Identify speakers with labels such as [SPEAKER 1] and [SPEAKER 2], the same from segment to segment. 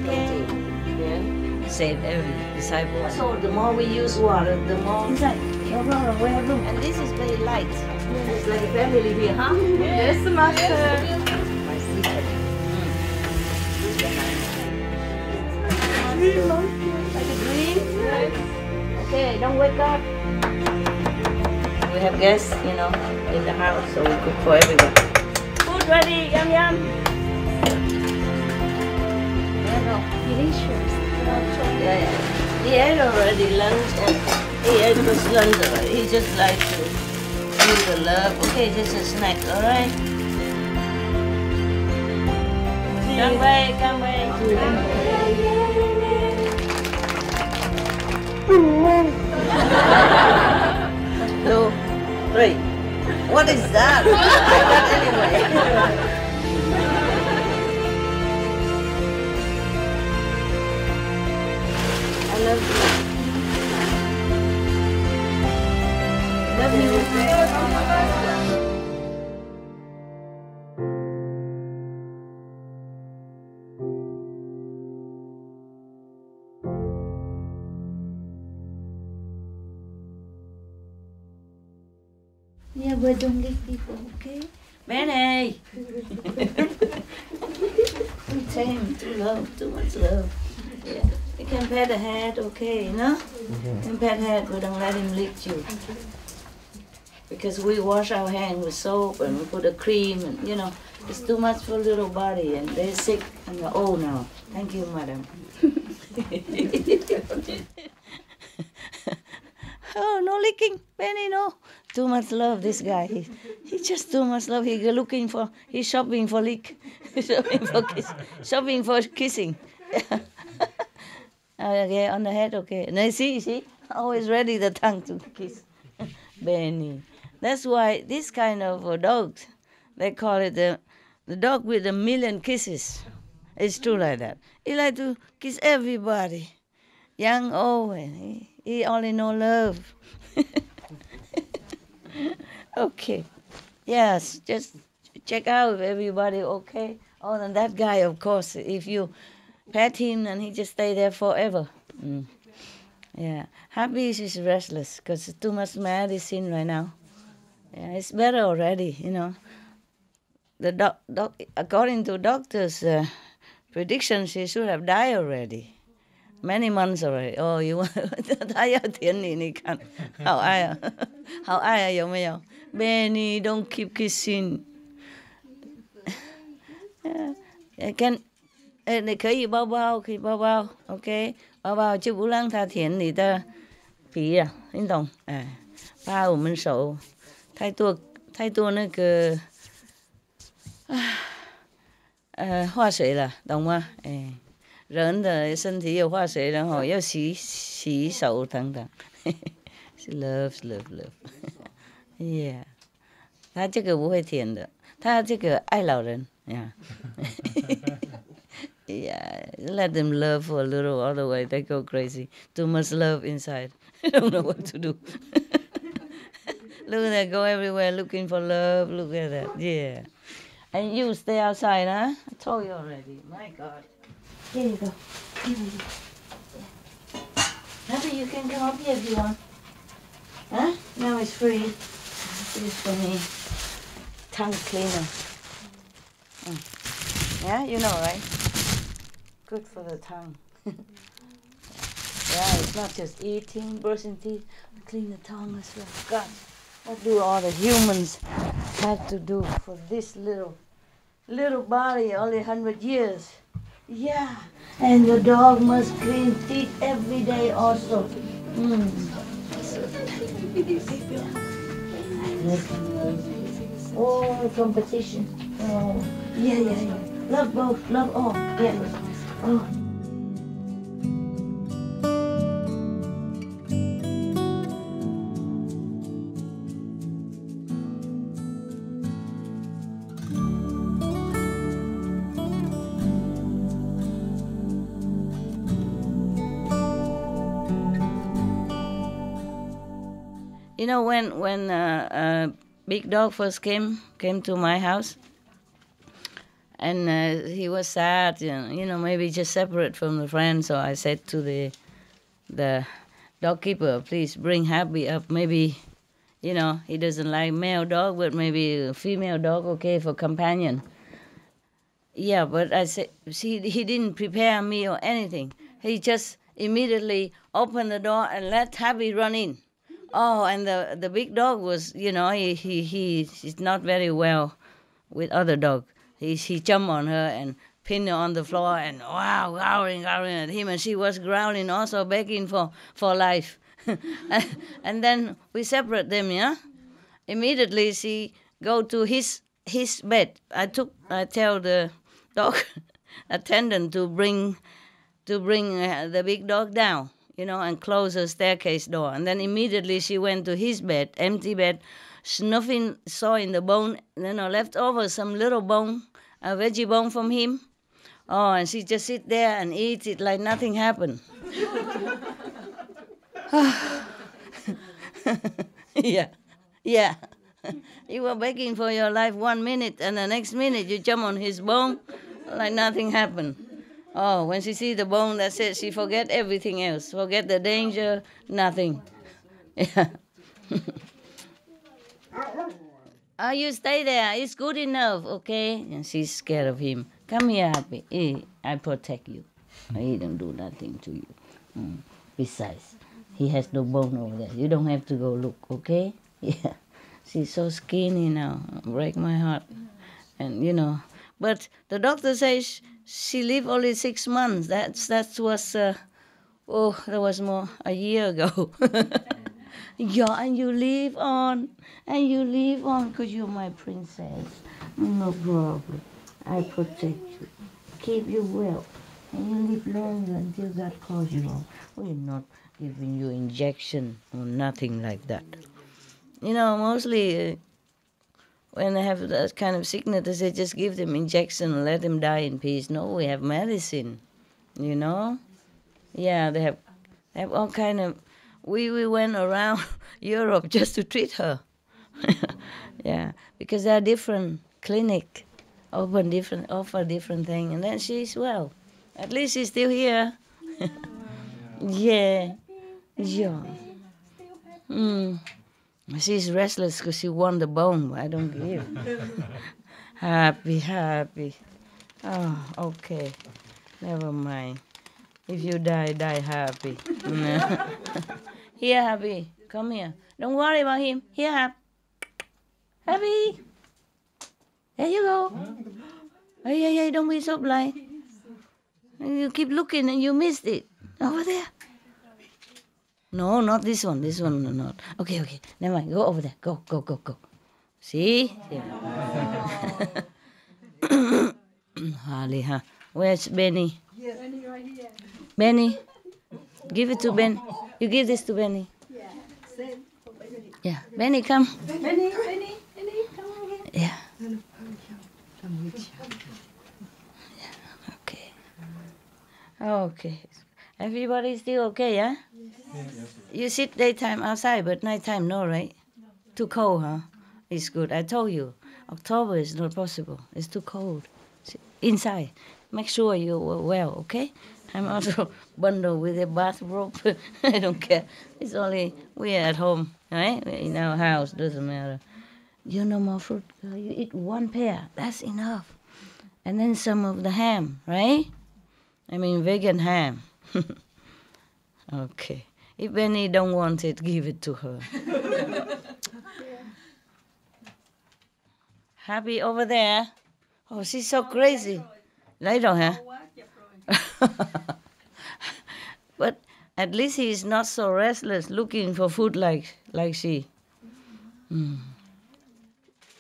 [SPEAKER 1] okay? Yeah. Save every disciple. So the more we use water, the more. Inside. No problem. We have room. And this is very light. It's like a family here, huh?
[SPEAKER 2] Yes, Master.
[SPEAKER 1] My secret. Like a dream. Okay, don't wake up. We have guests, you know, in the house, so we cook for everyone. Food ready, yum yum.
[SPEAKER 2] Delicious.
[SPEAKER 1] Yeah. He ate already lunch and he ate his lunch already. He just likes to feel the love. Okay, just a snack, alright? Come away, come away. 2, 3. What is that? I got anyway. I love you. Love you. Yeah, but don't leave people, okay? Benny! Too tame, too love, too much love. Yeah. You can pet the head, okay, no? You can pet head, but don't let him lick you. Because we wash our hands with soap and we put a cream and, you know, it's too much for little body and they're sick and they're old now. Thank you, madam. Oh, no licking, Benny, no. Too much love, this guy. He just too much love. He's shopping for lick. shopping for kissing. Okay, on the head, okay. Now see, always ready the tongue to kiss. Benny. That's why this kind of dogs, they call it the dog with 1,000,000 kisses. It's true like that. He like to kiss everybody, young, old, and he only know love. Okay. Yes, just check out if everybody okay. Oh, and that guy, of course, if you pet him and he just stay there forever. Yeah. Happy is restless because too much medicine right now. Yeah, it's better already, you know. The according to doctors' predictions, he should have died already. Many months already. Oh, you want 他要舔你，你看，好爱啊，好爱啊，有没有 ？Benny, don't keep kissing. 你可以抱抱，可以抱抱 ，OK， 抱抱就不让他舔你的皮啊，你懂？哎，怕我们手太多那个化水了，懂吗？哎。人的身体有化水，然后要洗手等等。love， yeah， 他这个不会舔的，他这个爱老人呀。Yeah, let them love for a little, otherwise they go crazy. Too much love inside. I don't know what to do. Look at that, go everywhere looking for love. Look at that, yeah. And you stay outside, huh? I told you already. My God. Here you go. Happy, you can come up here if you want. Huh? Now it's free. This is for me. Tongue cleaner. Yeah, you know, right? Good for the tongue. Yeah, it's not just eating, brushing teeth, but clean the tongue as well. God, what do all the humans have to do for this little body, only 100 years? Yeah, and the dog must clean teeth every day also. Oh, competition. Oh, yeah. Love both, love all. Yeah. Oh. You know, when big dog first came to my house, And he was sad, maybe just separate from the friend. So I said to the dog keeper, please bring Happy up. Maybe, he doesn't like male dog, but maybe a female dog, okay, for companion. Yeah, but I said, see, he didn't prepare me or anything. He just immediately opened the door and let Happy run in. Oh, and the big dog was, he's not very well with other dog. He jumped on her and pinned her on the floor and wow, growling at him, and she was growling also, begging for life. And then we separate them, yeah. Immediately she go to his bed. I tell the dog attendant to bring the big dog down, and close the staircase door. And then immediately she went to his bed, empty bed, snuffing, saw in the bone, left over some little bone, a veggie bone from him. Oh, and she just sit there and eat it like nothing happened. Yeah. You were begging for your life 1 minute, and the next minute you jump on his bone like nothing happened. Oh, when she see the bone, that's it. She forget everything else. Forget the danger, nothing. Yeah. Oh, you stay there. It's good enough, okay? And she's scared of him. Come here, Happy. I protect you. He don't do nothing to you. Besides, he has no bone over there. You don't have to go look, okay? Yeah. She's so skinny now. Break my heart. And, but the doctor says she lived only 6 months. That was, that was more a year ago. Yeah, and you live on, because you're my princess. No problem. I protect you, keep you well, and you live longer until God calls you home. We're not giving you injection or nothing like that. Mostly when they have that kind of sickness, they just give them injection and let them die in peace. No, we have medicine, Yeah, they have all kind of... We went around Europe just to treat her. Yeah, because there are different clinic, offer different thing, and then she's well. At least she's still here. Yeah. She's restless because she won the bone, but I don't give. Happy. Oh, okay. Never mind. If you die happy. Here, Happy. Come here. Don't worry about him. Here, Happy. There you go. Hey, don't be so blind. You keep looking and you missed it. Over there. No, not this one. This one, not. Okay. Never mind. Go over there. Go. See? Yeah. Harley, huh? Where's Benny?
[SPEAKER 2] Benny right here.
[SPEAKER 1] Benny, give it to Ben. You give this to Benny.
[SPEAKER 2] Yeah. Same for Benny.
[SPEAKER 1] Yeah. Benny, come.
[SPEAKER 2] Benny, come over here.
[SPEAKER 1] Yeah. Okay. Everybody's still okay, yeah? Yes. You sit daytime outside, but nighttime no, right? No. Too cold, huh? It's good. I told you, October is not possible. It's too cold. Inside. Make sure you're well, okay? I'm also bundled with a bathrobe. I don't care. It's only we're at home, right? We're in our house, doesn't matter. You no more fruit. You eat one pear. That's enough. And then some of the ham, right? I mean vegan ham. Okay. If Benny don't want it, give it to her. Happy over there. Oh, she's so crazy. Later, huh? But at least he's not so restless looking for food like she.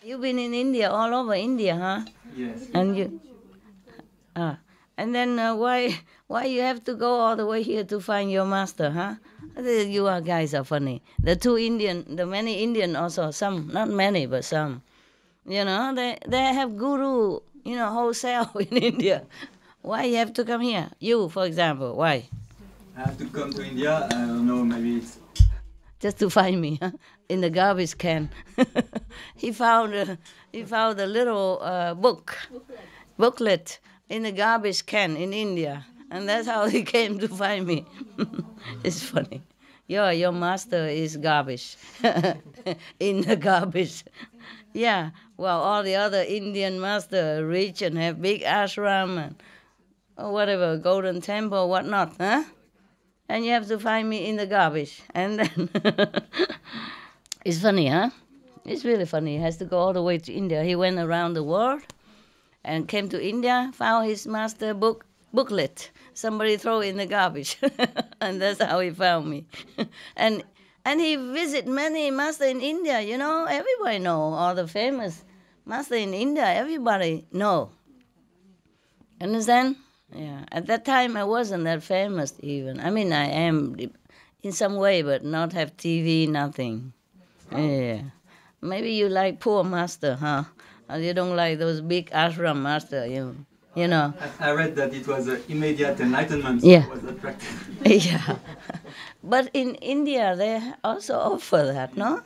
[SPEAKER 1] You've been in India, all over India, huh?
[SPEAKER 3] Yes.
[SPEAKER 1] And you, and then why you have to go all the way here to find your master, huh? You guys are funny. The many Indian also, some, not many, but some. They have guru, wholesale in India. Why you have to come here? You, for example, why?
[SPEAKER 3] I have to come to India. I don't know, maybe it's...
[SPEAKER 1] Just to find me, huh? In the garbage can. He found a little book. booklet in the garbage can in India. And that's how he came to find me. It's funny. Your master is garbage. In the garbage. Yeah, well, all the other Indian masters are rich and have big ashram and whatever, golden temple, whatnot, huh? And you have to find me in the garbage. And then, it's funny, huh? It's really funny. He has to go all the way to India. He went around the world and came to India, found his master booklet. Somebody throw it in the garbage. And that's how he found me. and he visit many master in India, you know. Everybody know all the famous master in India. Everybody know. Understand? Yeah. At that time, I wasn't that famous even. I mean, I am in some way, but not have TV, nothing. Yeah. Maybe you like poor master, huh? You don't like those big ashram master, you know.
[SPEAKER 3] I read that it was immediate enlightenment, so
[SPEAKER 1] Yeah.
[SPEAKER 3] it was attractive.
[SPEAKER 1] Yeah. But in India, they also offer that, no?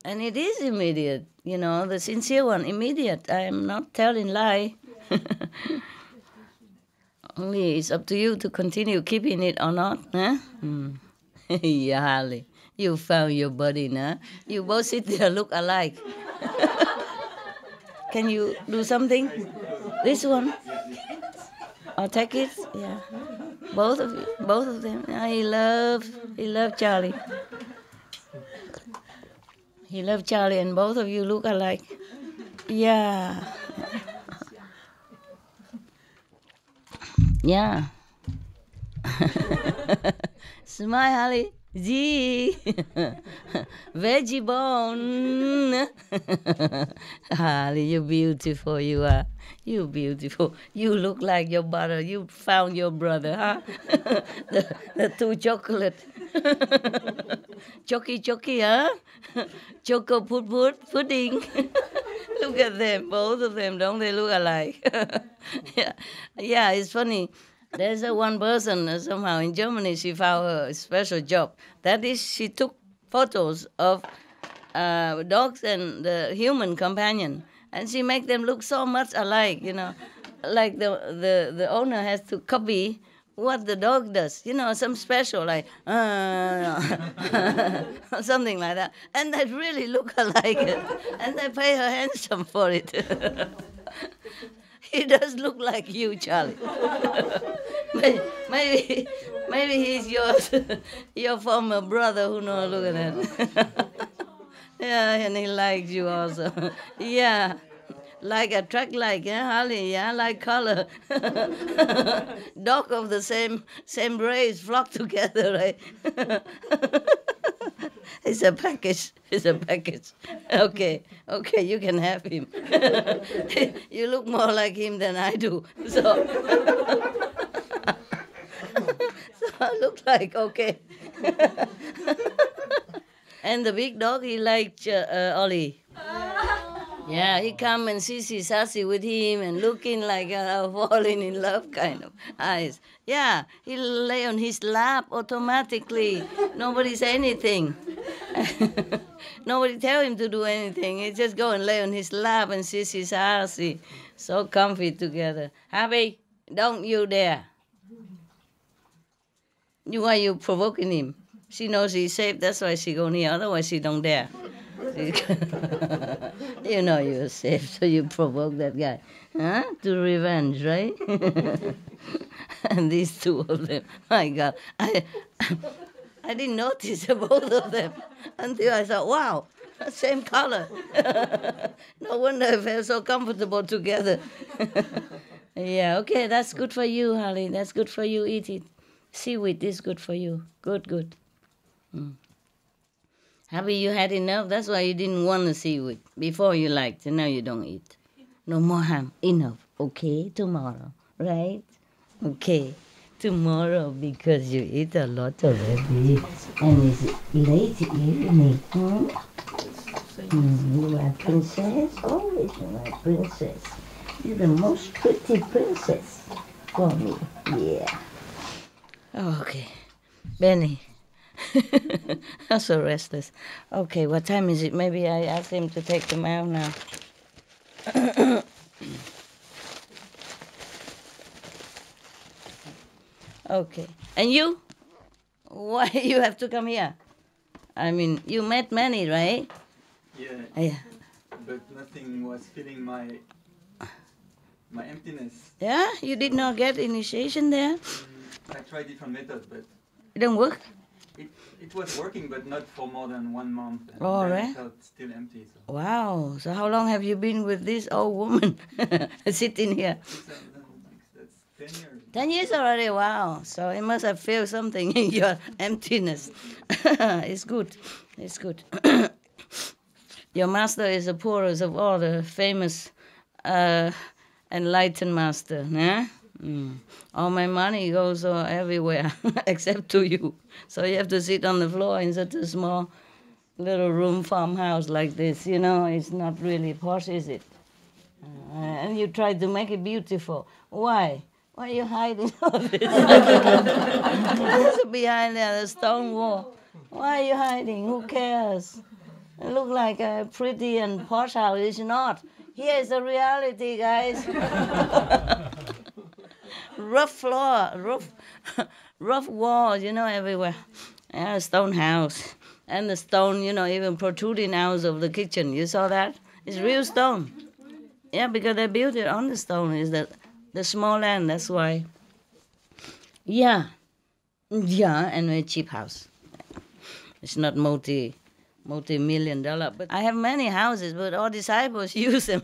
[SPEAKER 1] And it is immediate, you know, the sincere one, immediate. I am not telling lie. Only it's up to you to continue keeping it or not, huh? Yeah, Harley, you found your buddy, nah? You both sit there, look alike. Can you do something? This one? Or take it? Yeah. Both of them. He loved Charlie. He loved Charlie, and both of you look alike. Yeah. Yeah. Smile, Holly. Gee. Veggie bone. Holly, you're beautiful, you are. You beautiful. You look like your brother. You found your brother, huh? the two chocolate. Chocky, huh? Choco pudding. Look at them, both of them. Don't they look alike? Yeah, it's funny. There's one person somehow in Germany, she found a special job. That is, she took photos of dogs and the human companion, and she make them look so much alike, you know. Like the owner has to copy what the dog does, you know, some special, like, something like that. And they really look alike, and they pay her handsome for it. He does look like you, Charlie. maybe he's your former brother who knows. Look at that. Yeah, and he likes you also. Yeah, like attract like, yeah, Harley. Yeah, like color. Dog of the same race flock together, right? It's a package. Okay, you can have him. You look more like him than I do. So I look like, okay. And the big dog, he liked Ollie. Yeah, he come and sassy with him and looking like falling in love kind of eyes. Yeah, he lay on his lap automatically. Nobody say anything. Nobody tell him to do anything. He just go and lay on his lap and sassy. So comfy together. Happy, don't you dare. Why you provoking him? She knows he's safe, that's why she go near, otherwise she don't dare. You know you're safe, so you provoke that guy. Huh? To revenge, right? And these two of them, my God. I didn't notice both of them until I thought, wow, same color. No wonder I felt so comfortable together. Yeah, okay, that's good for you, Harley. That's good for you, eat it. Seaweed is good for you. Good. Happy you had enough? That's why you didn't want the seaweed. Before you liked, and now you don't eat. No more ham. Enough. Okay, tomorrow. Right? Okay. Tomorrow, because you eat a lot already. And it's late evening. You are princess? Always my princess. You're the most pretty princess for me. Yeah. Okay. Benny. I'm so restless. Okay, what time is it? Maybe I ask him to take them out now. Okay. And you? Why you have to come here? I mean, you met many, right?
[SPEAKER 3] Yeah,
[SPEAKER 1] Yeah.
[SPEAKER 3] but nothing was filling my emptiness.
[SPEAKER 1] Yeah? You did not get initiation there?
[SPEAKER 3] I tried different methods, but
[SPEAKER 1] It don't work?
[SPEAKER 3] it was working, but not for more than 1 month. And
[SPEAKER 1] All
[SPEAKER 3] then
[SPEAKER 1] right.
[SPEAKER 3] I felt still empty. So.
[SPEAKER 1] Wow. So how long have you been with this old woman sitting here?
[SPEAKER 3] 2006, that's 10 years.
[SPEAKER 1] 10 years already, wow. So it must have felt something in your emptiness. It's good. It's good. Your master is the poorest of all the famous enlightened master. Yeah? All my money goes everywhere except to you. So you have to sit on the floor in such a small little room farmhouse like this. You know, it's not really posh, is it? And you try to make it beautiful. Why? Why are you hiding all this? It's behind there, the stone wall. Why are you hiding? Who cares? It looks like a pretty and posh house. It's not. Here is the reality, guys. Rough floor, rough walls, you know, everywhere. Yeah, stone house. And the stone, you know, even protruding out of the kitchen. You saw that? It's real stone. Yeah, because they built it on the stone. Is that the small land? That's why. Yeah, and a cheap house. It's not multi-million dollar. But I have many houses, but all disciples use them.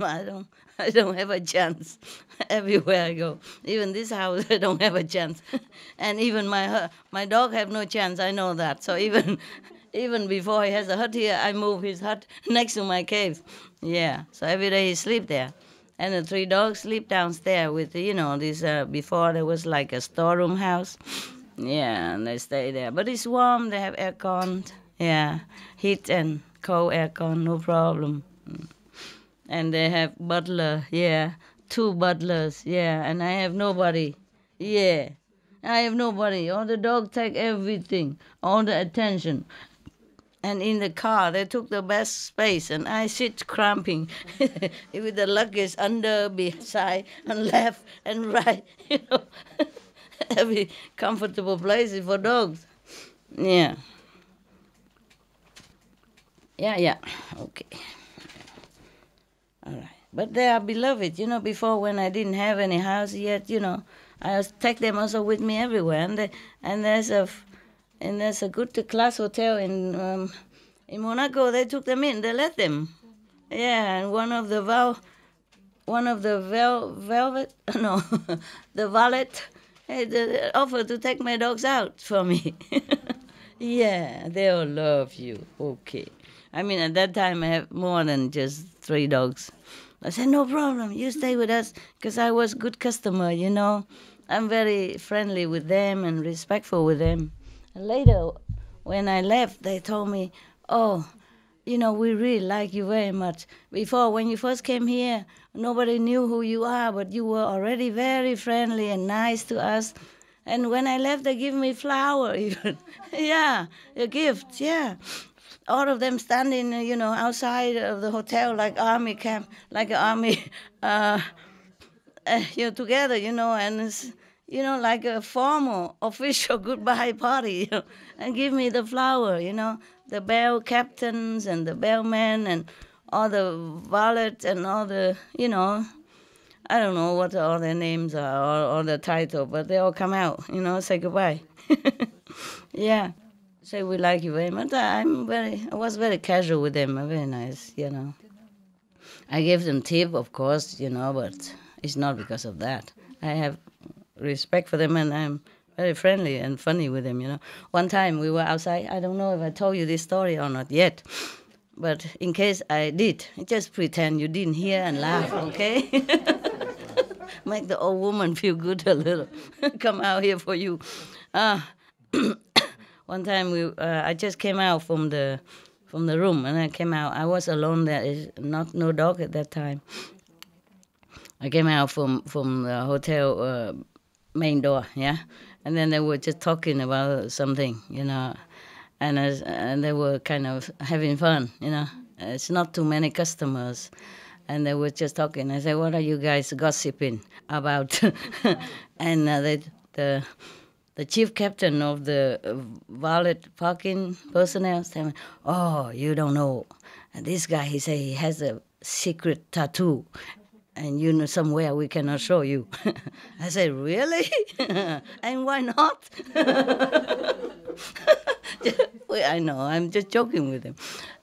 [SPEAKER 1] I don't have a chance. Everywhere I go, even this house, I don't have a chance. And even my dog have no chance. I know that. So even before he has a hut here, I move his hut next to my cave. Yeah. So every day he sleep there. And the 3 dogs sleep downstairs with, you know, this, before there was like a storeroom house. Yeah, and they stay there. But it's warm, they have aircon. Yeah, heat and cold aircon, no problem. And they have butler, yeah, 2 butlers, yeah, and I have nobody. Yeah, I have nobody. All the dogs take everything, all the attention. And in the car, they took the best space, and I sit cramping with the luggage under, beside, and left and right. You know, every comfortable place is for dogs. Yeah. Yeah. Okay. All right. But they are beloved. You know, before when I didn't have any house yet, you know, I take them also with me everywhere. And there's a good class hotel in Monaco. They took them in. They let them. Yeah, and one of the velvet no, the valet they offered to take my dogs out for me. Yeah, they all love you. Okay. I mean, at that time I have more than just 3 dogs. I said, no problem. You stay with us, because I was good customer. You know, I'm very friendly with them and respectful with them. Later, when I left, they told me, oh, you know, we really like you very much. Before, when you first came here, nobody knew who you are, but you were already very friendly and nice to us. And when I left, they give me flower even. Yeah, a gift, yeah. All of them standing, you know, outside of the hotel like army camp, like an army, you know, together, you know, and it's, you know, like a formal, official goodbye party, you know, and give me the flower, you know, the bell captains and the bellmen and all the valet and all the, you know, I don't know what all their names are or the title, but they all come out, you know, say goodbye. Yeah. Say we like you very much. I was very casual with them, very nice, you know. I gave them tip, of course, you know, but it's not because of that. I have respect for them, and I'm very friendly and funny with them, you know. One time we were outside. I don't know if I told you this story or not yet, but in case I did, just pretend you didn't hear and laugh, okay? Make the old woman feel good a little. Come out here for you. One time I just came out from the room, and I came out. I was alone there. Is not no dog at that time. I came out from the hotel main door, yeah, and then they were just talking about something, you know, and they were kind of having fun, you know. It's not too many customers, and they were just talking. I said, "What are you guys gossiping about?" And the chief captain of the valet parking personnel tell me, "Oh, you don't know. And this guy, he say he has a secret tattoo, and you know somewhere we cannot show you." I said, "Really? And why not?" I know, I'm just joking with him.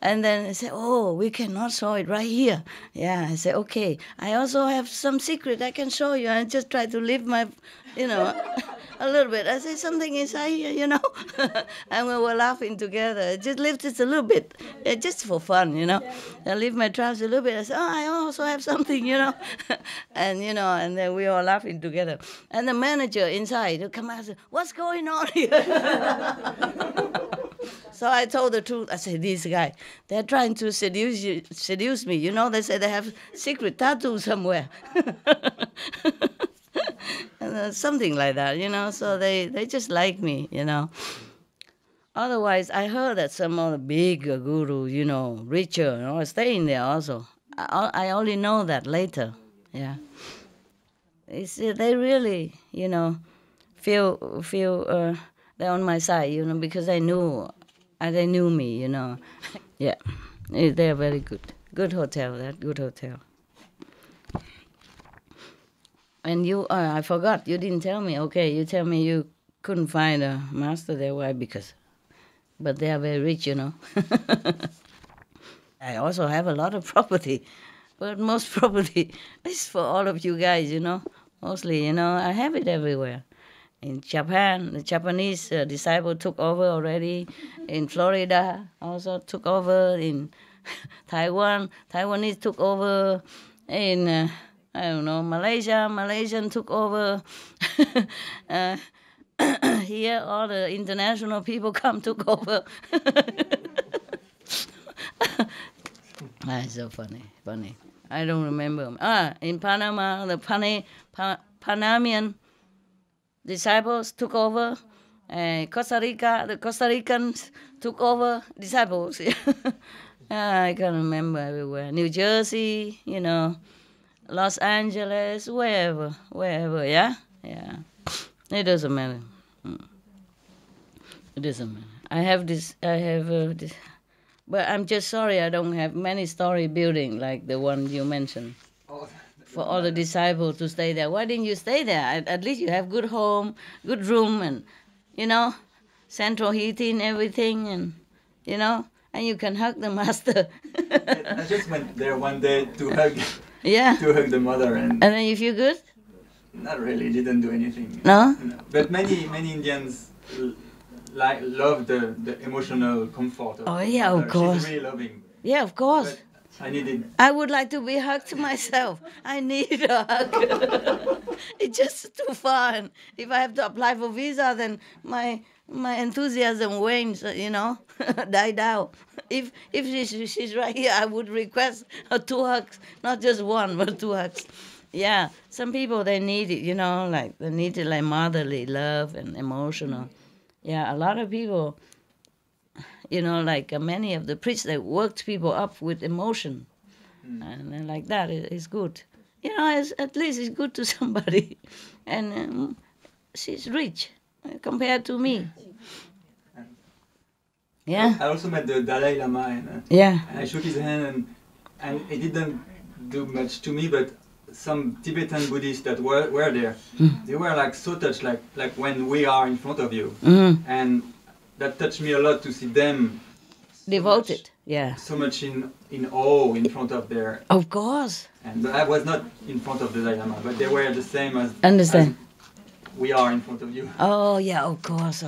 [SPEAKER 1] And then I said, "Oh, we cannot show it right here." Yeah, I said, "Okay, I also have some secret I can show you." I just try to live my, a little bit. I said, "Something inside here." And we were laughing together. Just lift it a little bit, just for fun. I lift my trousers a little bit. I said, "Oh, I also have something," and, and then we were laughing together. And the manager inside would come out and say, "What's going on here?" So I told the truth. I said, "This guy, they're trying to seduce me. They say they have secret tattoo somewhere." And, something like that, So they just like me, Otherwise, I heard that some other big guru, richer, are staying there also. I only know that later, yeah. They really, feel they're on my side, because they knew me, Yeah, they're very good. Good hotel, that good hotel. And you, I forgot, you didn't tell me. Okay, you tell me you couldn't find a master there. Why? But they are very rich, I also have a lot of property, but most property is for all of you guys, Mostly, I have it everywhere. In Japan, the Japanese disciple took over already. In Florida, also took over. In Taiwan, Taiwanese took over. In, I don't know, Malaysian took over. Here, all the international people took over. That's so funny. I don't remember. In Panama, the Panamanian disciples took over. Costa Rica, the Costa Ricans took over disciples. I can't remember everywhere. New Jersey, Los Angeles, wherever, yeah? Yeah. It doesn't matter. It doesn't matter. I have this, but I'm just sorry I don't have many story building like the one you mentioned. For all the disciples to stay there. Why didn't you stay there? At least you have good home, good room, and, central heating, everything, and, and you can hug the master.
[SPEAKER 3] I just went there one day to hug,
[SPEAKER 1] yeah.
[SPEAKER 3] to hug the mother. And
[SPEAKER 1] then you feel good?
[SPEAKER 3] Not really, didn't do anything.
[SPEAKER 1] No?
[SPEAKER 3] But many Indians love the emotional comfort of
[SPEAKER 1] the mother. Of course.
[SPEAKER 3] She's really loving.
[SPEAKER 1] Yeah, of course.
[SPEAKER 3] But I
[SPEAKER 1] would like to be hugged myself. I need a hug. It's just too far. And if I have to apply for visa, then my enthusiasm wanes, die down. If she's right here, I would request 2 hugs, not just one, but 2 hugs. Yeah, some people, they need it, like they need it like motherly love and emotional. Yeah, a lot of people, like many of the priests, they worked people up with emotion. And then like that, it's good. At least it's good to somebody. And she's rich compared to me. Yeah.
[SPEAKER 3] I also met the Dalai Lama, and I shook his hand, and he didn't do much to me, but some Tibetan Buddhists that were there, they were like so touched, like when we are in front of you. And that touched me a lot to see them
[SPEAKER 1] devoted,
[SPEAKER 3] so much in awe in front of their...
[SPEAKER 1] Of course.
[SPEAKER 3] And I was not in front of the Dalai Lama, but they were the same as...
[SPEAKER 1] Understand.
[SPEAKER 3] As we are in front of you.
[SPEAKER 1] Oh, yeah, of course.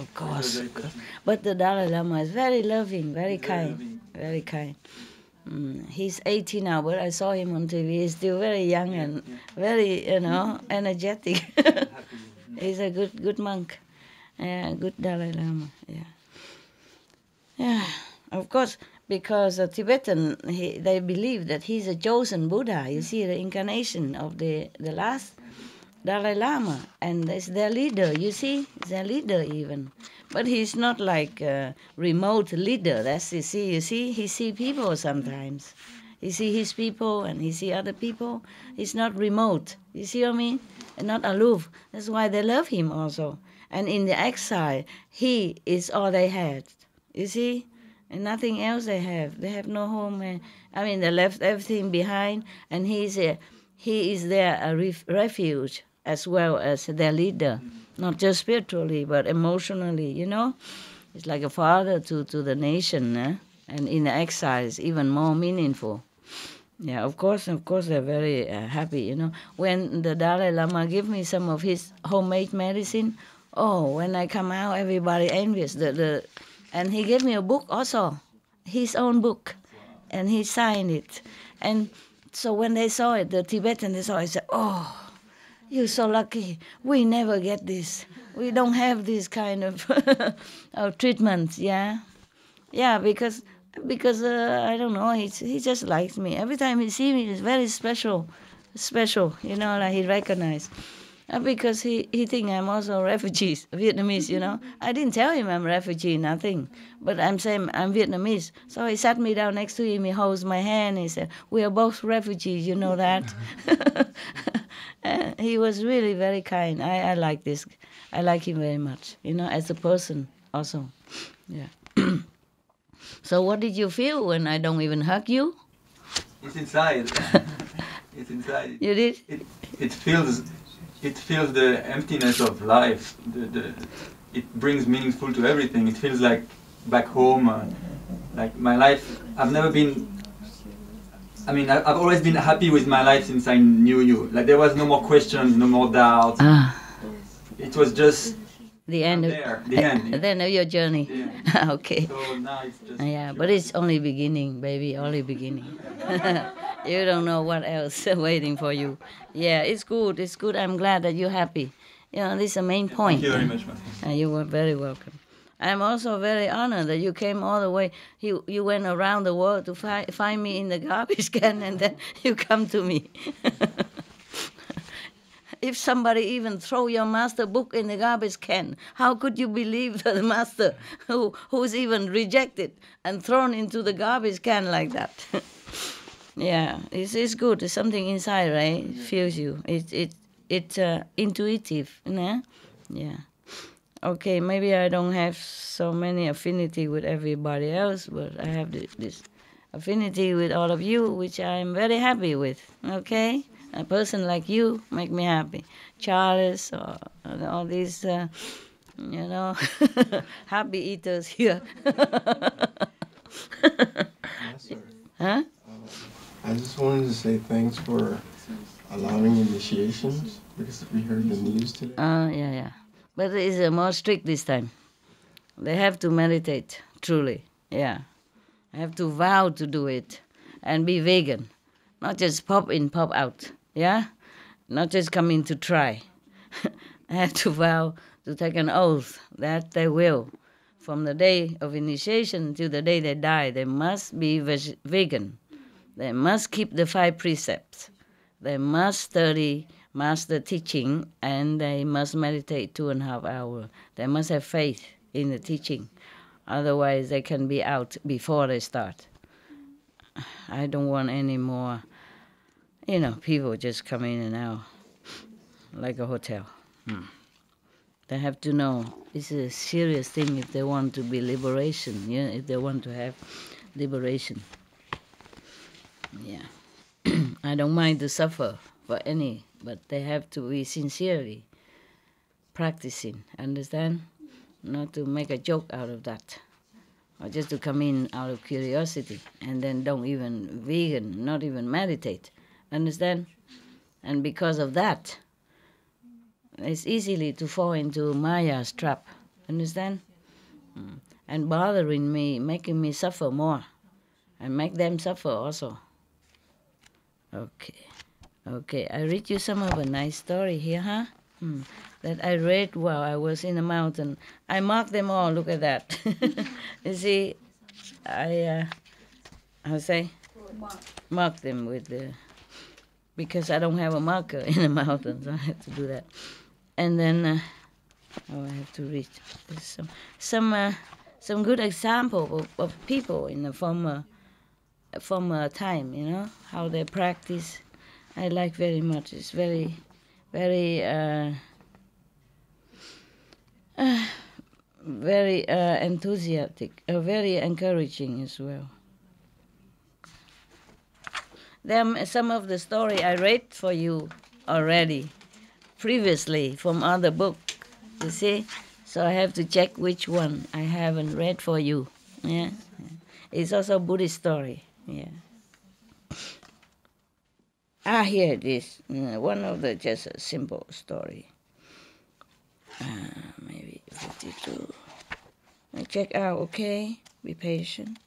[SPEAKER 1] But the Dalai Lama is very loving, very kind. Very kind. He's 80 now, but I saw him on TV. He's still very young and very, energetic. He's a good monk. Yeah, good Dalai Lama. Yeah. Of course, because the Tibetan, they believe that he's a chosen Buddha. You see, the incarnation of the last Dalai Lama, and it's their leader. You see, it's their leader even. But he's not like a remote leader. That's you see, he see people sometimes. He see his people and he see other people. He's not remote. You see what I mean? And not aloof. That's why they love him also. And in the exile, he is all they had. You see? And nothing else they have. They have no home. I mean, they left everything behind, and he is there a refuge as well as their leader, not just spiritually, but emotionally, you know? It's like a father to the nation, and in the exile, it's even more meaningful. Yeah, of course, they're very happy, you know. When the Dalai Lama give me some of his homemade medicine, oh, when I come out, everybody envious. And he gave me a book also, his own book, and he signed it. And so when they saw it, the Tibetan, they saw it, said, oh, you're so lucky. We never get this. We don't have this kind of treatment, yeah? Yeah, because I don't know, he just likes me. Every time he sees me, it's very special, you know, like he recognized. Because he think I'm also refugee, Vietnamese, you know. I didn't tell him I'm refugee, nothing. But I'm saying I'm Vietnamese. So he sat me down next to him, he holds my hand, he said, we are both refugees, you know that? And he was really very kind. I like this. I like him very much, you know, as a person also. Yeah. So what did you feel when I don't even hug you?
[SPEAKER 3] It's inside. It's inside.
[SPEAKER 1] You did?
[SPEAKER 3] It feels the emptiness of life. It brings meaningful to everything. It feels like back home. Like my life, I've never been. I mean, I've always been happy with my life since I knew you. Like there was no more questions, no more doubts. It was just
[SPEAKER 1] the end.
[SPEAKER 3] The end.
[SPEAKER 1] The end of your journey.
[SPEAKER 3] Yeah.
[SPEAKER 1] Okay.
[SPEAKER 3] So now it's just.
[SPEAKER 1] Yeah, but it's only beginning, baby. Only beginning. You don't know what else waiting for you. Yeah, it's good. It's good. I'm glad that you're happy. You know, this is the main point.
[SPEAKER 3] Thank you very much, Matthew.
[SPEAKER 1] You were very welcome. I'm also very honored that you came all the way. You went around the world to find me in the garbage can, and then you come to me. If somebody even throw your master book in the garbage can, how could you believe that the master who's even rejected and thrown into the garbage can like that? Yeah, it's good. It's something inside, right? It feels you. It's intuitive, you know? Yeah. Okay, maybe I don't have so many affinity with everybody else, but I have this affinity with all of you, which I'm very happy with, okay? A person like you make me happy. Charles, or all these, you know, happy eaters here.
[SPEAKER 4] Yes, sir.
[SPEAKER 1] Huh?
[SPEAKER 4] I just wanted to say thanks for allowing initiations, because we heard the news today.
[SPEAKER 1] Yeah. But it's more strict this time. They have to meditate, truly, yeah. I have to vow to do it and be vegan. Not just pop in, pop out, yeah? Not just come in to try. I have to vow to take an oath that they will. From the day of initiation to the day they die, they must be vegan. They must keep the 5 precepts. They must study master teaching, and they must meditate 2.5 hours. They must have faith in the teaching. Otherwise, they can be out before they start. I don't want any more, you know, people just come in and out like a hotel. They have to know it's a serious thing if they want to be liberation, you know, if they want to have liberation. Yeah. I don't mind to suffer for any, but they have to be sincerely practicing, understand? Not to make a joke out of that, or just to come in out of curiosity and then don't even vegan, not even meditate, understand? And because of that, it's easily to fall into Maya's trap, understand? And bothering me, making me suffer more, and make them suffer also. Okay, I read you some of a nice story here, huh? That I read while I was in the mountain. I marked them all, look at that. You see, I mark them with the, because I don't have a marker in the mountains, so I have to do that. And then, I have to read some good example of people in the former time, you know, how they practice. I like very much. It's very, very Very enthusiastic, very encouraging as well. There some of the story I read for you already, previously from other book, you see? So I have to check which one I haven't read for you. Yeah, it's also Buddhist story. Yeah. Here it is. One of the just a simple story. Maybe 52. I check out. Okay, be patient.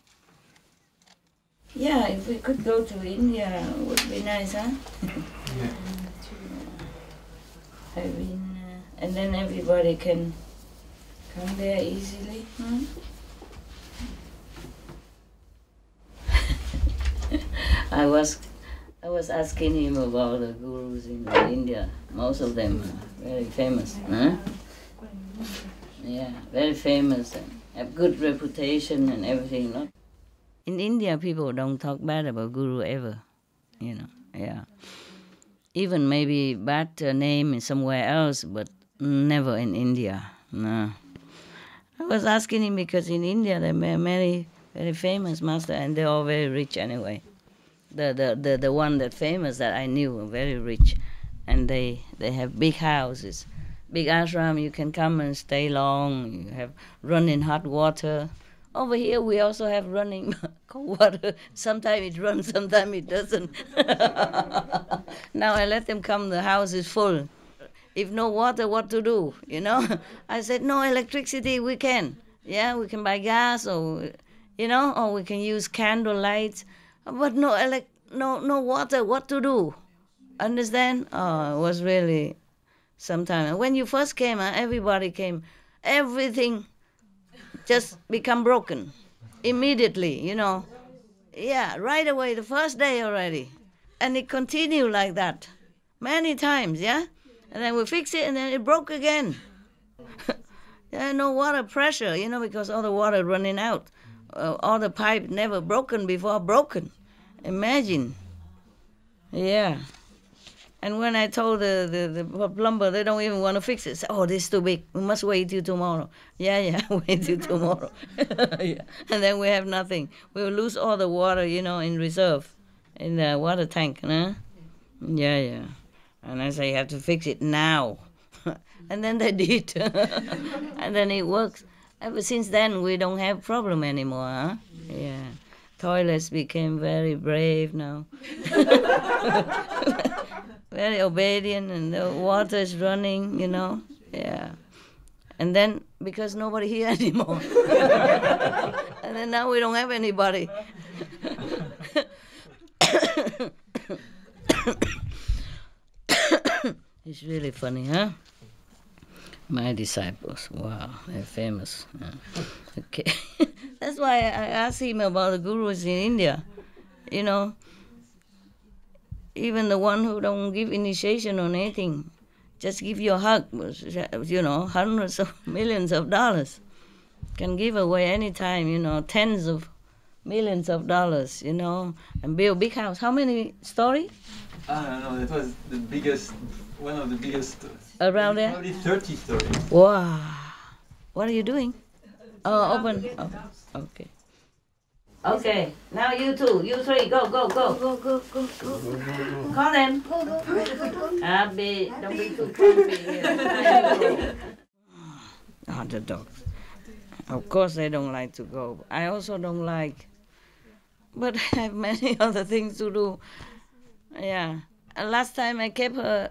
[SPEAKER 1] Yeah, if we could go to India, it would be nice, huh?
[SPEAKER 3] Yeah.
[SPEAKER 1] And then everybody can come there easily. I was asking him about the gurus in India. Most of them are very famous. Huh? Yeah, very famous and have good reputation and everything. Not in India, people don't talk bad about guru ever. You know, yeah. Even maybe bad name somewhere else, but never in India. No. I was asking him because in India there are many very famous masters, and they're all very rich anyway. The one that famous that I knew were very rich, and they have big houses, big ashram. You can come and stay long. You have running hot water. Over here we also have running cold water. Sometimes it runs, sometimes it doesn't. Now I let them come. The house is full. If no water, what to do? You know? I said no electricity. We can. Yeah, we can buy gas, or or we can use candle lights. But no water, what to do? Understand? Oh, it was really sometime. When you first came, everybody came, everything just become broken immediately, Yeah, right away, the first day already. And it continued like that many times, yeah? And then we fix it and then it broke again. Yeah, no water pressure, because all the water running out. All the pipe never broken before broken. Imagine. Yeah. And when I told the plumber, they don't even want to fix it. Say, oh, this is too big. We must wait till tomorrow. Yeah, wait till tomorrow. Yeah. And then we have nothing. We will lose all the water, in reserve, in the water tank. Huh? Yeah. And I say, you have to fix it now. And then they did. And then it works. Ever since then, we don't have problem anymore, huh? Yeah. Toilets became very brave now. Very obedient, and the water is running, Yeah. And then, because nobody here anymore. And then now we don't have anybody. It's really funny, huh? My disciples, wow, they're famous. Okay. That's why I asked him about the gurus in India. Even the one who don't give initiation or anything, just give you a hug, hundreds of millions of dollars. Can give away anytime, tens of millions of dollars, and build big house. How many story?
[SPEAKER 3] I don't know, that was one of the biggest.
[SPEAKER 1] Around there?
[SPEAKER 3] Probably 30 stories.
[SPEAKER 1] Wow. What are you doing? Oh, open. Oh, okay. Okay, now you two, you three, go. Call them. Don't be too comfy here. Oh, the dogs. Of course they don't like to go. I also don't like. But I have many other things to do. Yeah. And last time I kept her,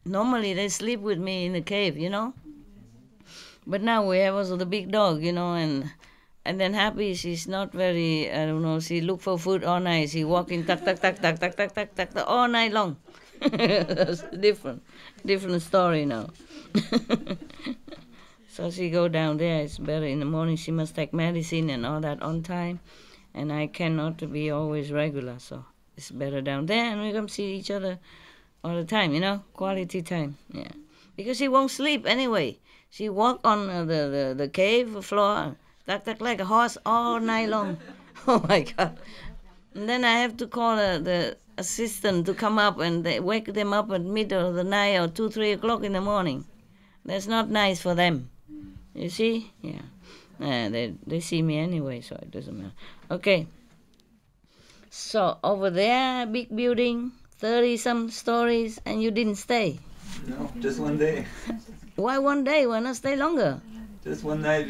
[SPEAKER 1] normally they sleep with me in the cave, But now we have also the big dog, and then Happy, she's not very, she look for food all night. She walking, tuck, all night long. That's different story now. So she go down there. It's better in the morning. She must take medicine and all that on time. And I cannot be always regular, so it's better down there. And we come see each other all the time, quality time, yeah. Because she won't sleep anyway. She walk on the cave floor, like a horse all night long. Oh my God. And then I have to call the assistant to come up and wake them up at middle of the night or 2-3 o'clock in the morning. That's not nice for them. You see? Yeah. They see me anyway, so it doesn't matter. Okay. So over there, big building, 30-some stories, and you didn't stay.
[SPEAKER 3] No, just one day.
[SPEAKER 1] Why one day? Why not stay longer?
[SPEAKER 3] Just one night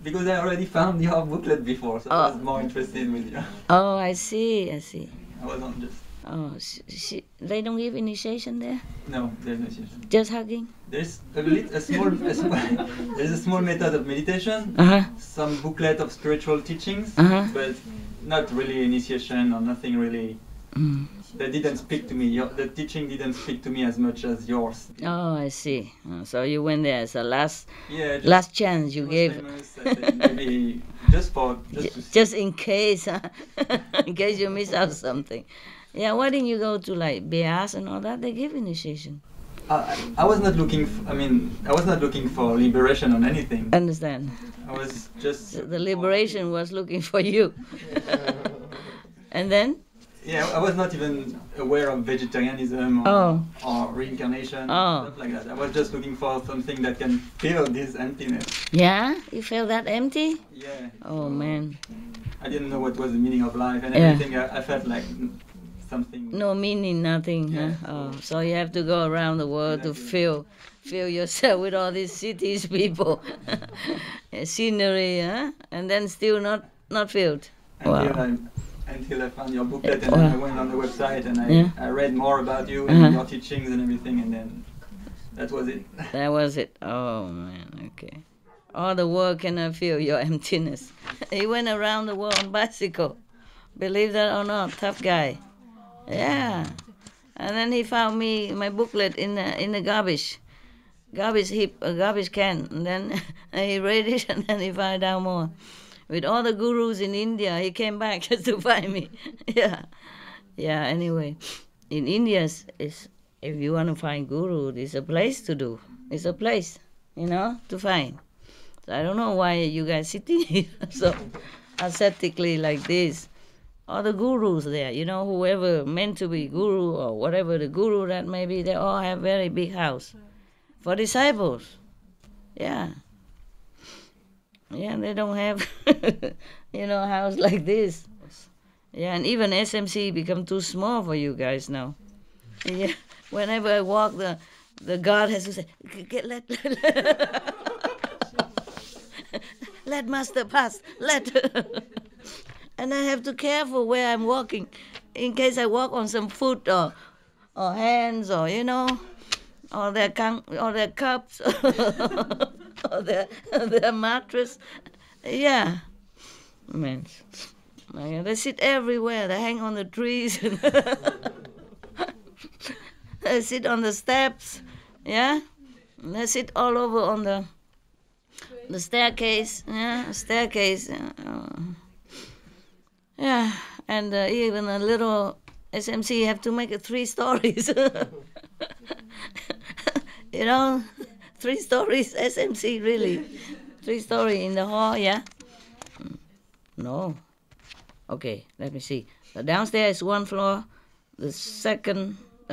[SPEAKER 3] because I already found your booklet before, so I was more interested with you.
[SPEAKER 1] Oh, I see. I see.
[SPEAKER 3] I wasn't just.
[SPEAKER 1] Oh, they don't give initiation there?
[SPEAKER 3] No, there's no initiation.
[SPEAKER 1] Just hugging?
[SPEAKER 3] There's a small there's a small method of meditation, some booklet of spiritual teachings, but not really initiation or nothing really. That didn't speak to me. The teaching didn't speak to me as much as yours.
[SPEAKER 1] Oh, I see. So you went there as a last chance you gave.
[SPEAKER 3] Famous, I think, maybe just
[SPEAKER 1] in case, in case you miss out something. Yeah, why didn't you go to like BUDDHIST and all that? They give initiation.
[SPEAKER 3] I was not looking. I was not looking for liberation on anything.
[SPEAKER 1] Understand?
[SPEAKER 3] I was just.
[SPEAKER 1] The liberation was looking for you. And then?
[SPEAKER 3] Yeah, I was not even aware of vegetarianism or reincarnation, stuff like that. I was just looking for something that can fill this emptiness.
[SPEAKER 1] Yeah? You felt that empty?
[SPEAKER 3] Yeah.
[SPEAKER 1] Oh, man.
[SPEAKER 3] I didn't know what was the meaning of life and everything. I felt like something.
[SPEAKER 1] No meaning, nothing.
[SPEAKER 3] Yeah.
[SPEAKER 1] Huh? Oh, so you have to go around the world to fill yourself with all these cities, people, scenery, huh? And then still not filled.
[SPEAKER 3] Until I found your booklet and then I went on the website and I read more about you and your teachings and everything, and then that was it.
[SPEAKER 1] That was it. Oh man, okay. All the world cannot fill your emptiness. He went around the world on bicycle. Believe that or not, tough guy. Yeah. And then he found my booklet in the garbage heap, a garbage can. And then he read it and then he found out more. With all the gurus in India, he came back just to find me. Yeah. Anyway, in India, if you want to find guru, it's a place to do. It's a place, to find. So I don't know why you guys sitting here so ascetically like this. All the gurus there, whoever meant to be guru or whatever the guru that may be, they all have very big house for disciples. Yeah. Yeah, they don't have, a house like this. Yeah, and even SMC become too small for you guys now. Yeah, whenever I walk, the guard has to say, let master pass, and I have to careful where I'm walking, in case I walk on some foot or hands or or their cups. Or their mattress. Yeah. Man. They sit everywhere. They hang on the trees. They sit on the steps. Yeah. They sit all over on the staircase. Yeah. Staircase. Yeah. And even a little SMC have to make it 3 stories. 3 stories, SMC, really. 3 story in the hall, yeah? No. Okay, let me see. The downstairs is 1 floor. The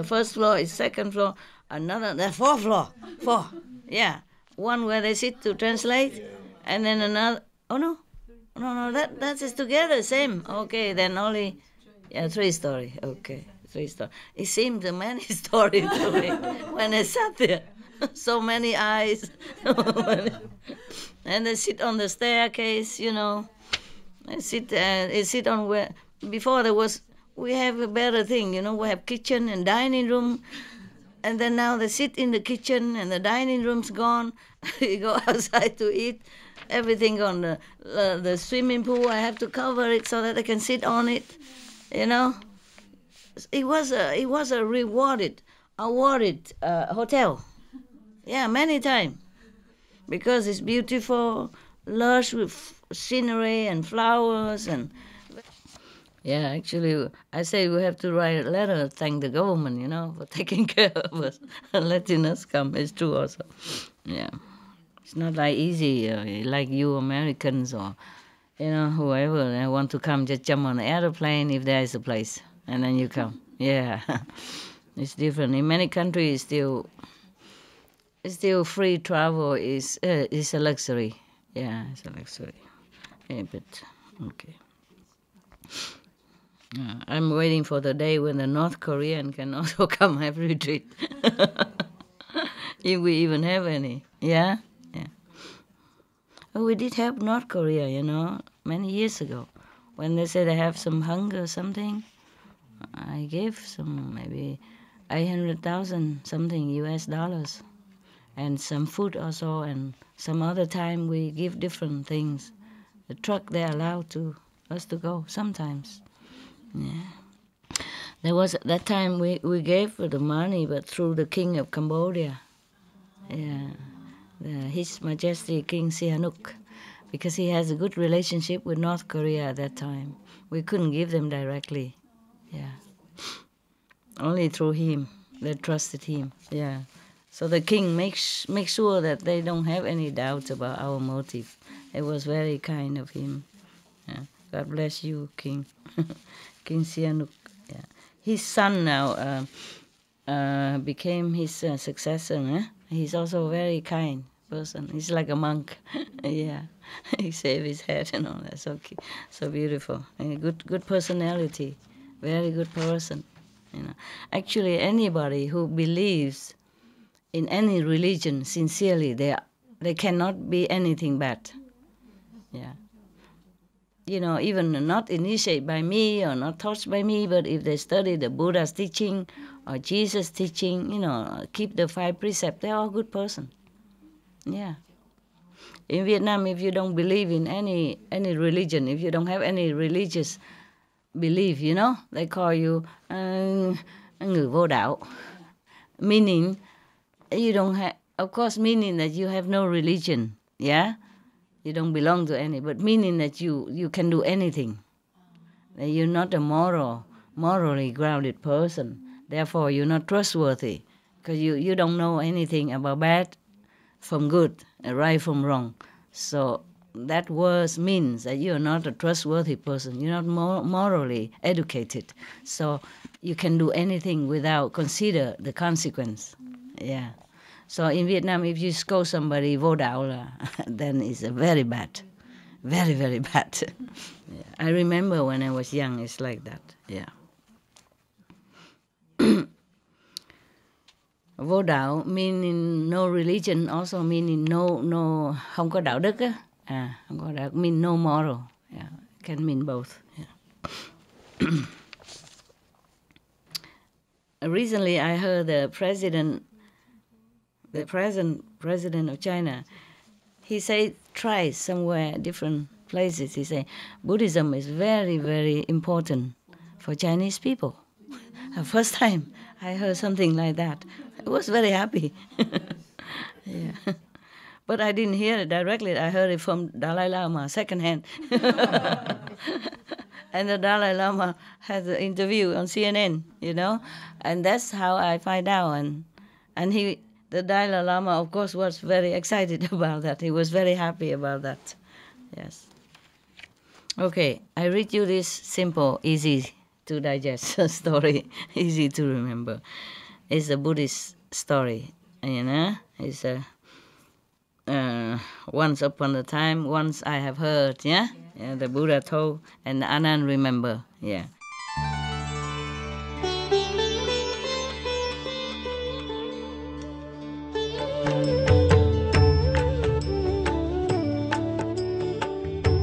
[SPEAKER 1] first floor is 2nd floor. The 4th floor. 4. Yeah. One where they sit to translate. And then another. Oh, no. No, that is together, same. Okay, then only. Yeah, 3 story. Okay, 3 story. It seemed a many story to me when I sat there. So many eyes. And they sit on the staircase, They sit on where, before we have a better thing, we have kitchen and dining room. And then now they sit in the kitchen and the dining room's gone. You go outside to eat. Everything on the swimming pool, I have to cover it so that I can sit on it, It was a awarded hotel. Yeah, many times. Because it's beautiful, lush with scenery and flowers and. Yeah, actually, I say we have to write a letter, thank the government, for taking care of us and letting us come. It's true also. Yeah. It's not like easy, like you Americans or, whoever. They want to come, just jump on an airplane if there is a place. And then you come. Yeah. It's different. In many countries, still. still free travel is a luxury. Yeah, it's a luxury. Yeah, but okay. I'm waiting for the day when the North Korean can also come have retreat. If we even have any. Yeah? Yeah. Oh, we did help North Korea, many years ago. When they said they have some hunger or something, I gave some maybe 800,000 something US dollars. And some food also, and some other time we give different things. The truck they allow us to go sometimes. Yeah. There was that time we gave the money, but through the King of Cambodia. Yeah. His Majesty King Sihanouk, because he has a good relationship with North Korea at that time. We couldn't give them directly. Yeah. Only through him. They trusted him. Yeah. So the king makes sure that they don't have any doubts about our motive. It was very kind of him. Yeah. God bless you, King. King Sihanouk. Yeah. His son now became his successor. He's also a very kind person. He's like a monk. Yeah. He shaved his head and all that. So beautiful. And good personality. Very good person. Actually, anybody who believes in any religion sincerely, they cannot be anything bad. Yeah. Even not initiated by me or not taught by me, but if they study the Buddha's teaching or Jesus' teaching, keep the 5 precepts, they're all good person. Yeah. In Vietnam, if you don't believe in any religion, if you don't have any religious belief, they call you người vô đạo, meaning you don't have, of course, meaning that you have no religion, yeah? You don't belong to any, but meaning that you can do anything. That you're not a morally grounded person. Therefore, you're not trustworthy, because you don't know anything about bad from good, right from wrong. So that word means that you're not a trustworthy person. You're not morally educated. So you can do anything without consider the consequence. Yeah. So in Vietnam, if you scold somebody vô đạo, then it's very bad. Very, very bad. Yeah. I remember when I was young, it's like that. Yeah. Vô đạo meaning no religion, also meaning no không có đạo đức á. Không có đạo, mean no moral. Yeah, can mean both. Yeah. Recently, I heard the present president of China, he said, try somewhere, different places. He said, Buddhism is very, very important for Chinese people. First time I heard something like that. I was very happy. Yeah. But I didn't hear it directly. I heard it from Dalai Lama, secondhand. And the Dalai Lama had an interview on CNN, and that's how I find out. And the Dalai Lama, of course, was very excited about that. He was very happy about that. Yes. Okay, I read you this simple, easy to digest story, easy to remember. It's a Buddhist story, It's a once upon a time, once I have heard, yeah, the Buddha told, and Anand remember, yeah.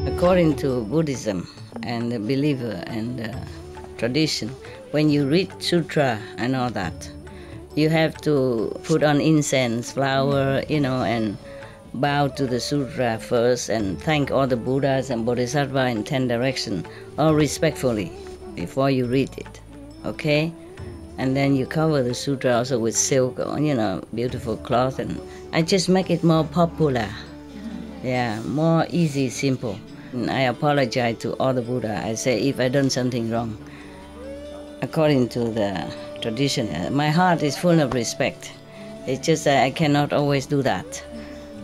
[SPEAKER 1] According to Buddhism and the believer and the tradition, when you read sutra and all that, you have to put on incense, flower, and bow to the sutra first and thank all the Buddhas and Bodhisattvas in 10 directions, all respectfully, before you read it, okay? And then you cover the sutra also with silk, beautiful cloth, and I just make it more popular. Yeah, more easy, simple. And I apologize to all the Buddha. I say if I done something wrong. According to the tradition, my heart is full of respect. It's just that I cannot always do that.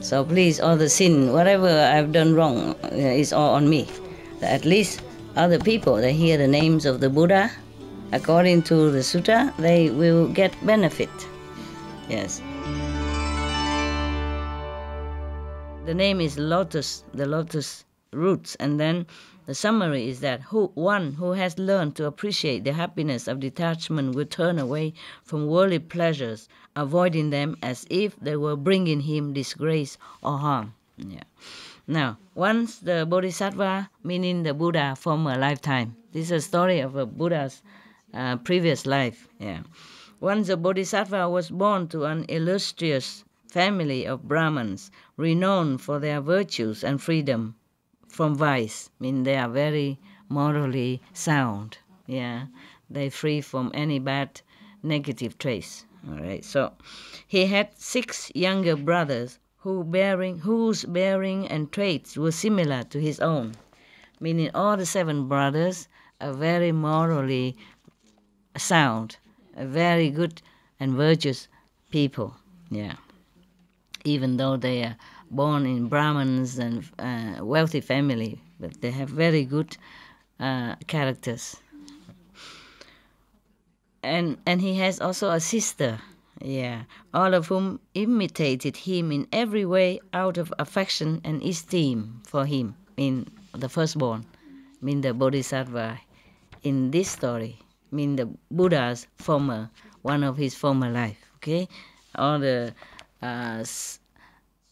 [SPEAKER 1] So please, all the sin, whatever I've done wrong, is all on me. At least other people, they hear the names of the Buddha, according to the sutta, they will get benefit. Yes. The name is Lotus, the lotus roots. And then the summary is that one who has learned to appreciate the happiness of detachment will turn away from worldly pleasures, avoiding them as if they were bringing him disgrace or harm. Yeah. Now, once the Bodhisattva, meaning the Buddha from a lifetime, this is a story of a Buddha's previous life. Yeah. Once the Bodhisattva was born to an illustrious family of Brahmins, renowned for their virtues and freedom from vice. I mean, they are very morally sound. Yeah, they're free from any bad negative traits. All right. So, he had 6 younger brothers whose bearing and traits were similar to his own. Meaning, all the 7 brothers are very morally sound, very good and virtuous people. Yeah. Even though they are born in Brahmins and wealthy family, but they have very good characters. And he has also a sister, yeah, all of whom imitated him in every way out of affection and esteem for him, in the firstborn, mean the Bodhisattva in this story, mean the Buddha's one of his former life, okay? All the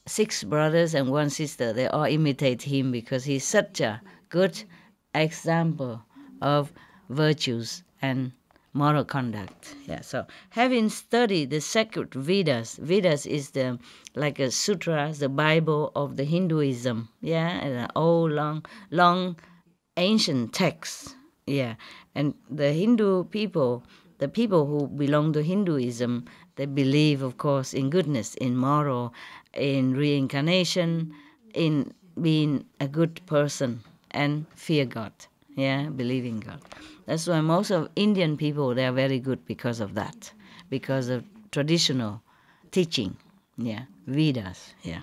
[SPEAKER 1] 6 brothers and 1 sister, they all imitate him because he's such a good example of virtues and moral conduct. Yeah. So, having studied the sacred Vedas is like a sutras, the Bible of the Hinduism. Yeah, and an old, long, ancient text. Yeah, and the Hindu people, the people who belong to Hinduism, they believe, of course, in goodness, in moral, in reincarnation, in being a good person, and fear God. Yeah, believe in God. That's why most of Indian people, they are very good because of that, because of traditional teaching. Yeah, Vedas. Yeah.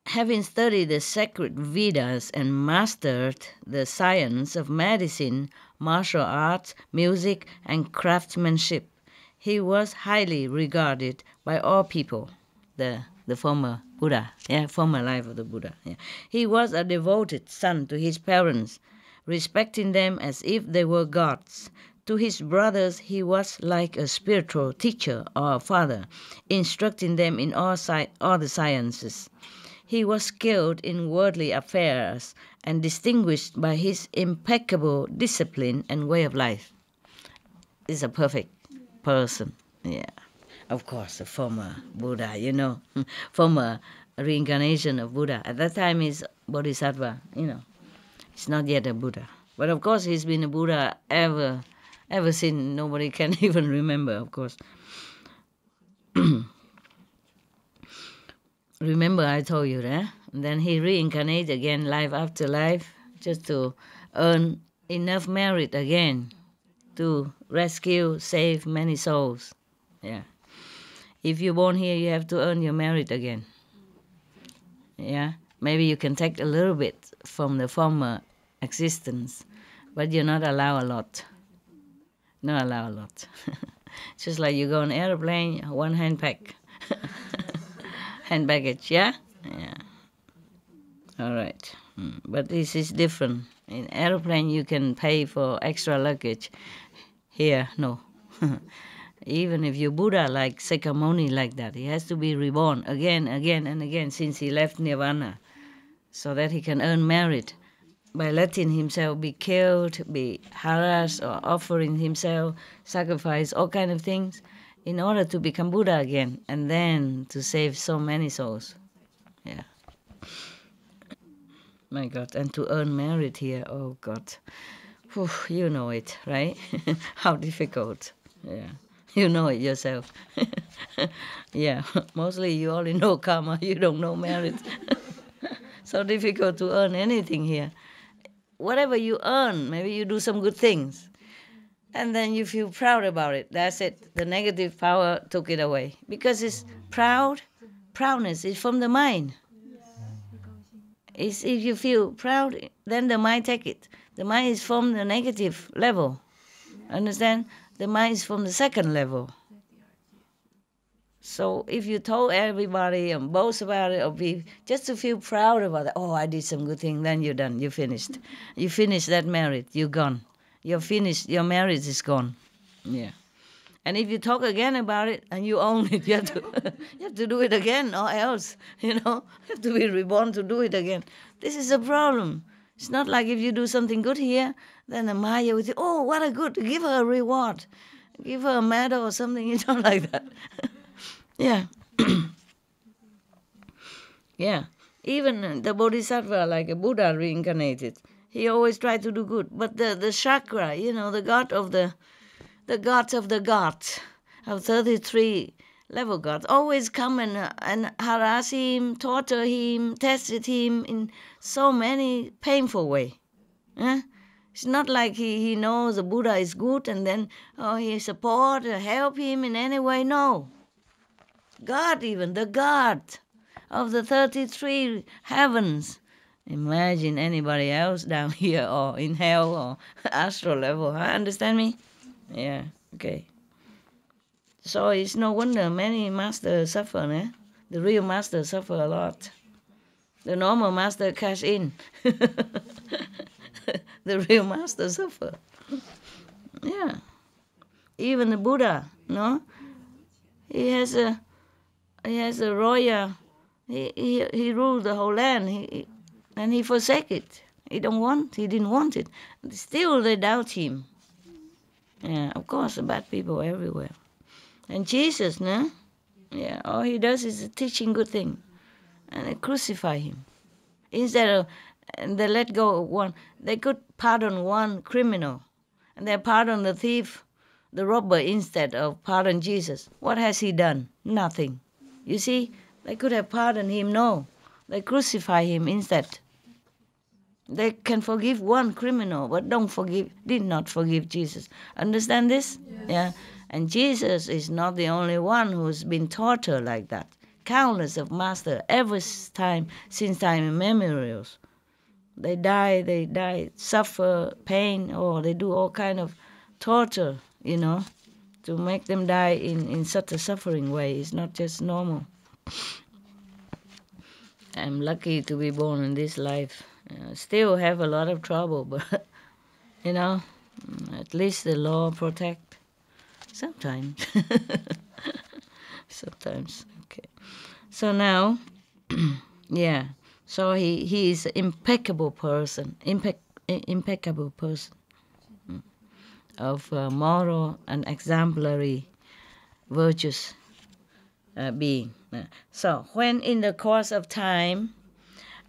[SPEAKER 1] Having studied the sacred Vedas and mastered the science of medicine, martial arts, music, and craftsmanship, he was highly regarded by all people, the former Buddha, former life of the Buddha. Yeah. He was a devoted son to his parents, respecting them as if they were gods. To his brothers, he was like a spiritual teacher or a father, instructing them in all the sciences. He was skilled in worldly affairs and distinguished by his impeccable discipline and way of life. He's a perfect person. Yeah. Of course, the former Buddha, former reincarnation of Buddha. At that time, he's Bodhisattva, He's not yet a Buddha. But of course, he's been a Buddha ever since. Nobody can even remember, of course. Remember, I told you that? And then he reincarnated again, life after life, just to earn enough merit again to save many souls. Yeah. If you're born here, you have to earn your merit again. Yeah. Maybe you can take a little bit from the former existence, but you're not allowed a lot. Not allowed a lot. Just like you go on an airplane, 1 hand pack. Hand baggage, yeah? Yeah. All right. But this is different. In airplane, you can pay for extra luggage. Here, no. Even if you're Buddha, like Sakyamuni, like that, he has to be reborn again and again since he left Nirvana, so that he can earn merit by letting himself be killed, be harassed, or offering himself, sacrifice, all kind of things, in order to become Buddha again, and then to save so many souls. Yeah. My God, and to earn merit here, oh God. Whew, you know it, right? How difficult. Yeah. You know it yourself. Yeah, mostly you only know karma, you don't know merit. So difficult to earn anything here. Whatever you earn, maybe you do some good things, and then you feel proud about it. That's it. The negative power took it away. Because it's proudness is from the mind. If you feel proud, then the mind take it. The mind is from the negative level. Understand? The mind is from the second level. So if you told everybody and boast about it, or be just to feel proud about it, oh, I did some good thing, then you're done. You finished. You finished that marriage. You're gone. You're finished. Your marriage is gone. Yeah. And if you talk again about it and you own it, you have to do it again, or else, you have to be reborn to do it again. This is a problem. It's not like if you do something good here, then the Maya will say, oh, what a good, give her a reward. Give her a medal or something, like that. Yeah. Yeah. Even the Bodhisattva, like a Buddha reincarnated, he always tried to do good. But the chakra, the god of the gods of the gods, of 33 level gods, always come and harass him, torture him, tested him in so many painful way. It's not like he knows the Buddha is good and then he support or help him in any way. No. God, even the God of the 33 heavens. Imagine anybody else down here or in hell or astral level. Understand me? Yeah, okay. So it's no wonder many masters suffer, eh? The real masters suffer a lot. The normal master cash in. The real master suffer. Yeah. Even the Buddha, no? He has a royal, he ruled the whole land, and he forsake it. He didn't want it. Still they doubt him. Yeah, of course, the bad people everywhere. And Jesus, no? Yeah, all he does is teaching good thing. And they crucify him. Instead of, they let go of one, they could pardon one criminal. And they pardon the thief, the robber, instead of pardon Jesus. What has he done? Nothing. You see, they could have pardoned him. No, they crucify him instead. They can forgive one criminal, but did not forgive Jesus. Understand this? Yes. Yeah. And Jesus is not the only one who's been tortured like that. Countless of masters, since time immemorials. They die, suffer pain, or they do all kind of torture, to make them die in such a suffering way. It's not just normal. I'm lucky to be born in this life. Still have a lot of trouble, but, at least the law protect. Sometimes. Sometimes, okay. So now, yeah. So he is an impeccable person, of moral and exemplary virtuous being. So when in the course of time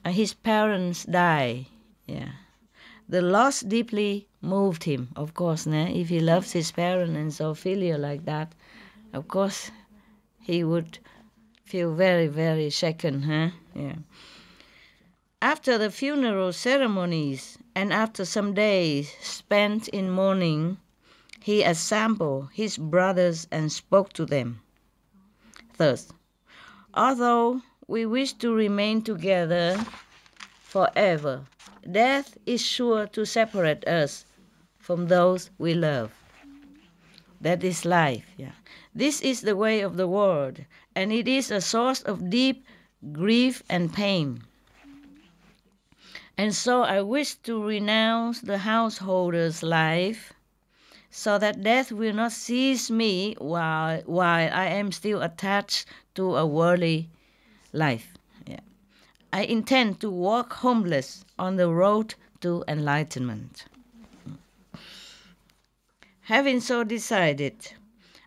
[SPEAKER 1] his parents die, the loss deeply moved him. Of course, if he loves his parents and so filial like that, of course he would feel very, very shaken. Yeah. After the funeral ceremonies and after some days spent in mourning, he assembled his brothers and spoke to them. Thus, although we wish to remain together forever, death is sure to separate us from those we love. That is life. Yeah. This is the way of the world, and it is a source of deep grief and pain. And so I wish to renounce the householder's life so that death will not seize me while I am still attached to a worldly life. Yeah. I intend to walk homeless on the road to enlightenment. Having so decided,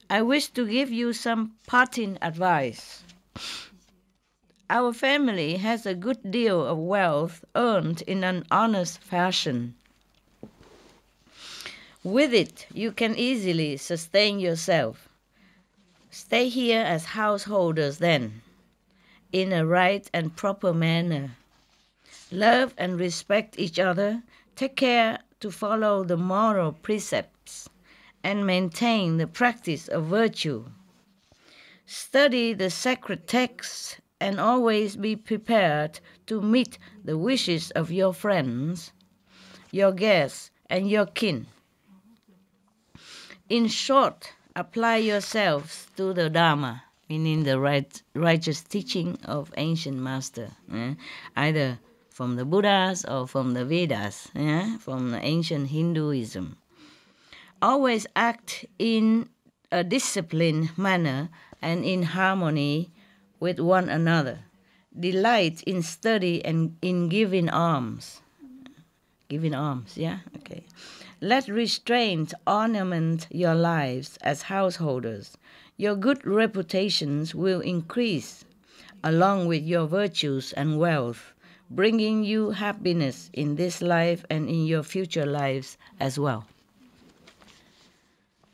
[SPEAKER 1] I wish to give you some parting advice. Our family has a good deal of wealth earned in an honest fashion. With it, you can easily sustain yourself. Stay here as householders then, in a right and proper manner. Love and respect each other, take care to follow the moral precepts, and maintain the practice of virtue. Study the sacred texts and always be prepared to meet the wishes of your friends, your guests, and your kin. In short, apply yourselves to the Dharma. meaning the righteous teaching of ancient master, either from the Buddhas or from the Vedas, from the ancient Hinduism. Always act in a disciplined manner and in harmony with one another. Delight in study and in giving alms. Giving alms, yeah? Okay. Let restraint ornament your lives as householders. Your good reputations will increase, along with your virtues and wealth, bringing you happiness in this life and in your future lives as well.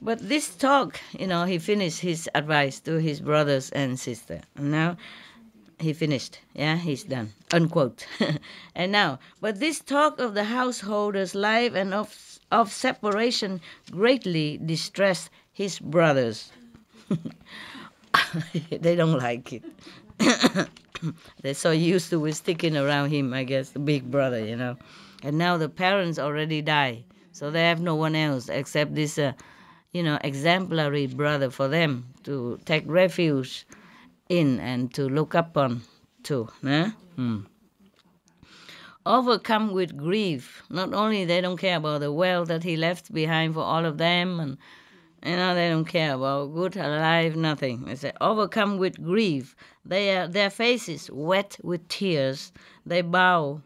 [SPEAKER 1] But this talk, he finished his advice to his brothers and sister. And now he finished. Yeah, he's done. Unquote. And now, but this talk of the householder's life and of separation greatly distressed his brothers. They don't like it. They're so used to sticking around him, I guess, the big brother, And now the parents already die, so they have no one else except this, exemplary brother for them to take refuge in and to look upon too. Overcome with grief. Not only they don't care about the wealth that he left behind for all of them, and they don't care about good, alive, nothing. They say, overcome with grief. Their faces wet with tears. They bow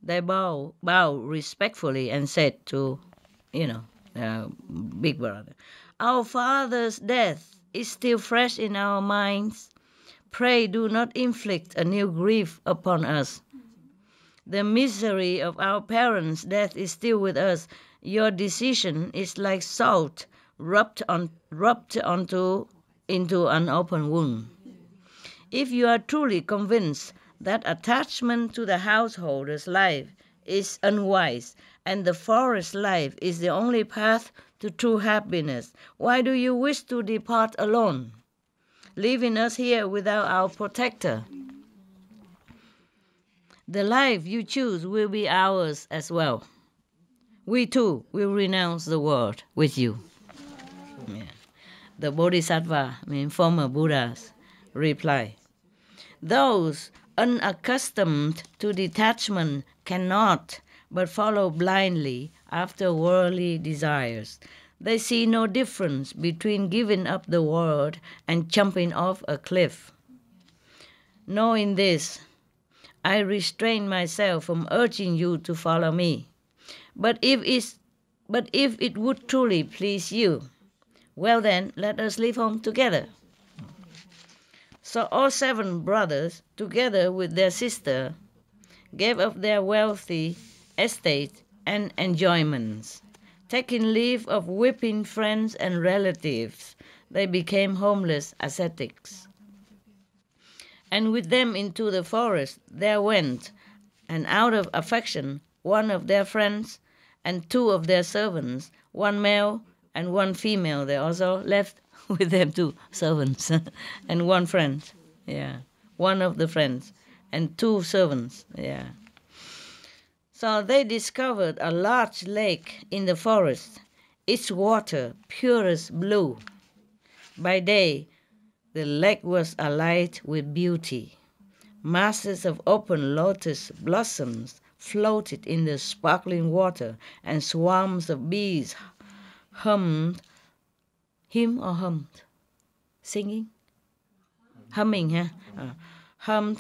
[SPEAKER 1] respectfully and said to, big brother, our father's death is still fresh in our minds. Pray do not inflict a new grief upon us. The misery of our parents' death is still with us. Your decision is like salt rubbed into an open wound. If you are truly convinced that attachment to the householder's life is unwise and the forest life is the only path to true happiness, why do you wish to depart alone, leaving us here without our protector? The life you choose will be ours as well. We too will renounce the world with you. Yeah. The Bodhisattva, former Buddhas, reply, those unaccustomed to detachment cannot but follow blindly after worldly desires. They see no difference between giving up the world and jumping off a cliff. Knowing this, I restrain myself from urging you to follow me. But if it would truly please you, well then, let us leave home together. So all 7 brothers, together with their sister, gave up their wealthy estate and enjoyments. Taking leave of weeping friends and relatives, they became homeless ascetics. And with them into the forest there went, and out of affection, one of their friends and 2 of their servants, 1 male and 1 female. They also left with them 2 servants and 1 friend. Yeah, 1 of the friends and 2 servants. Yeah. So they discovered a large lake in the forest, its water purest blue. By day, the lake was alight with beauty. Masses of open lotus blossoms floated in the sparkling water, and swarms of bees hummed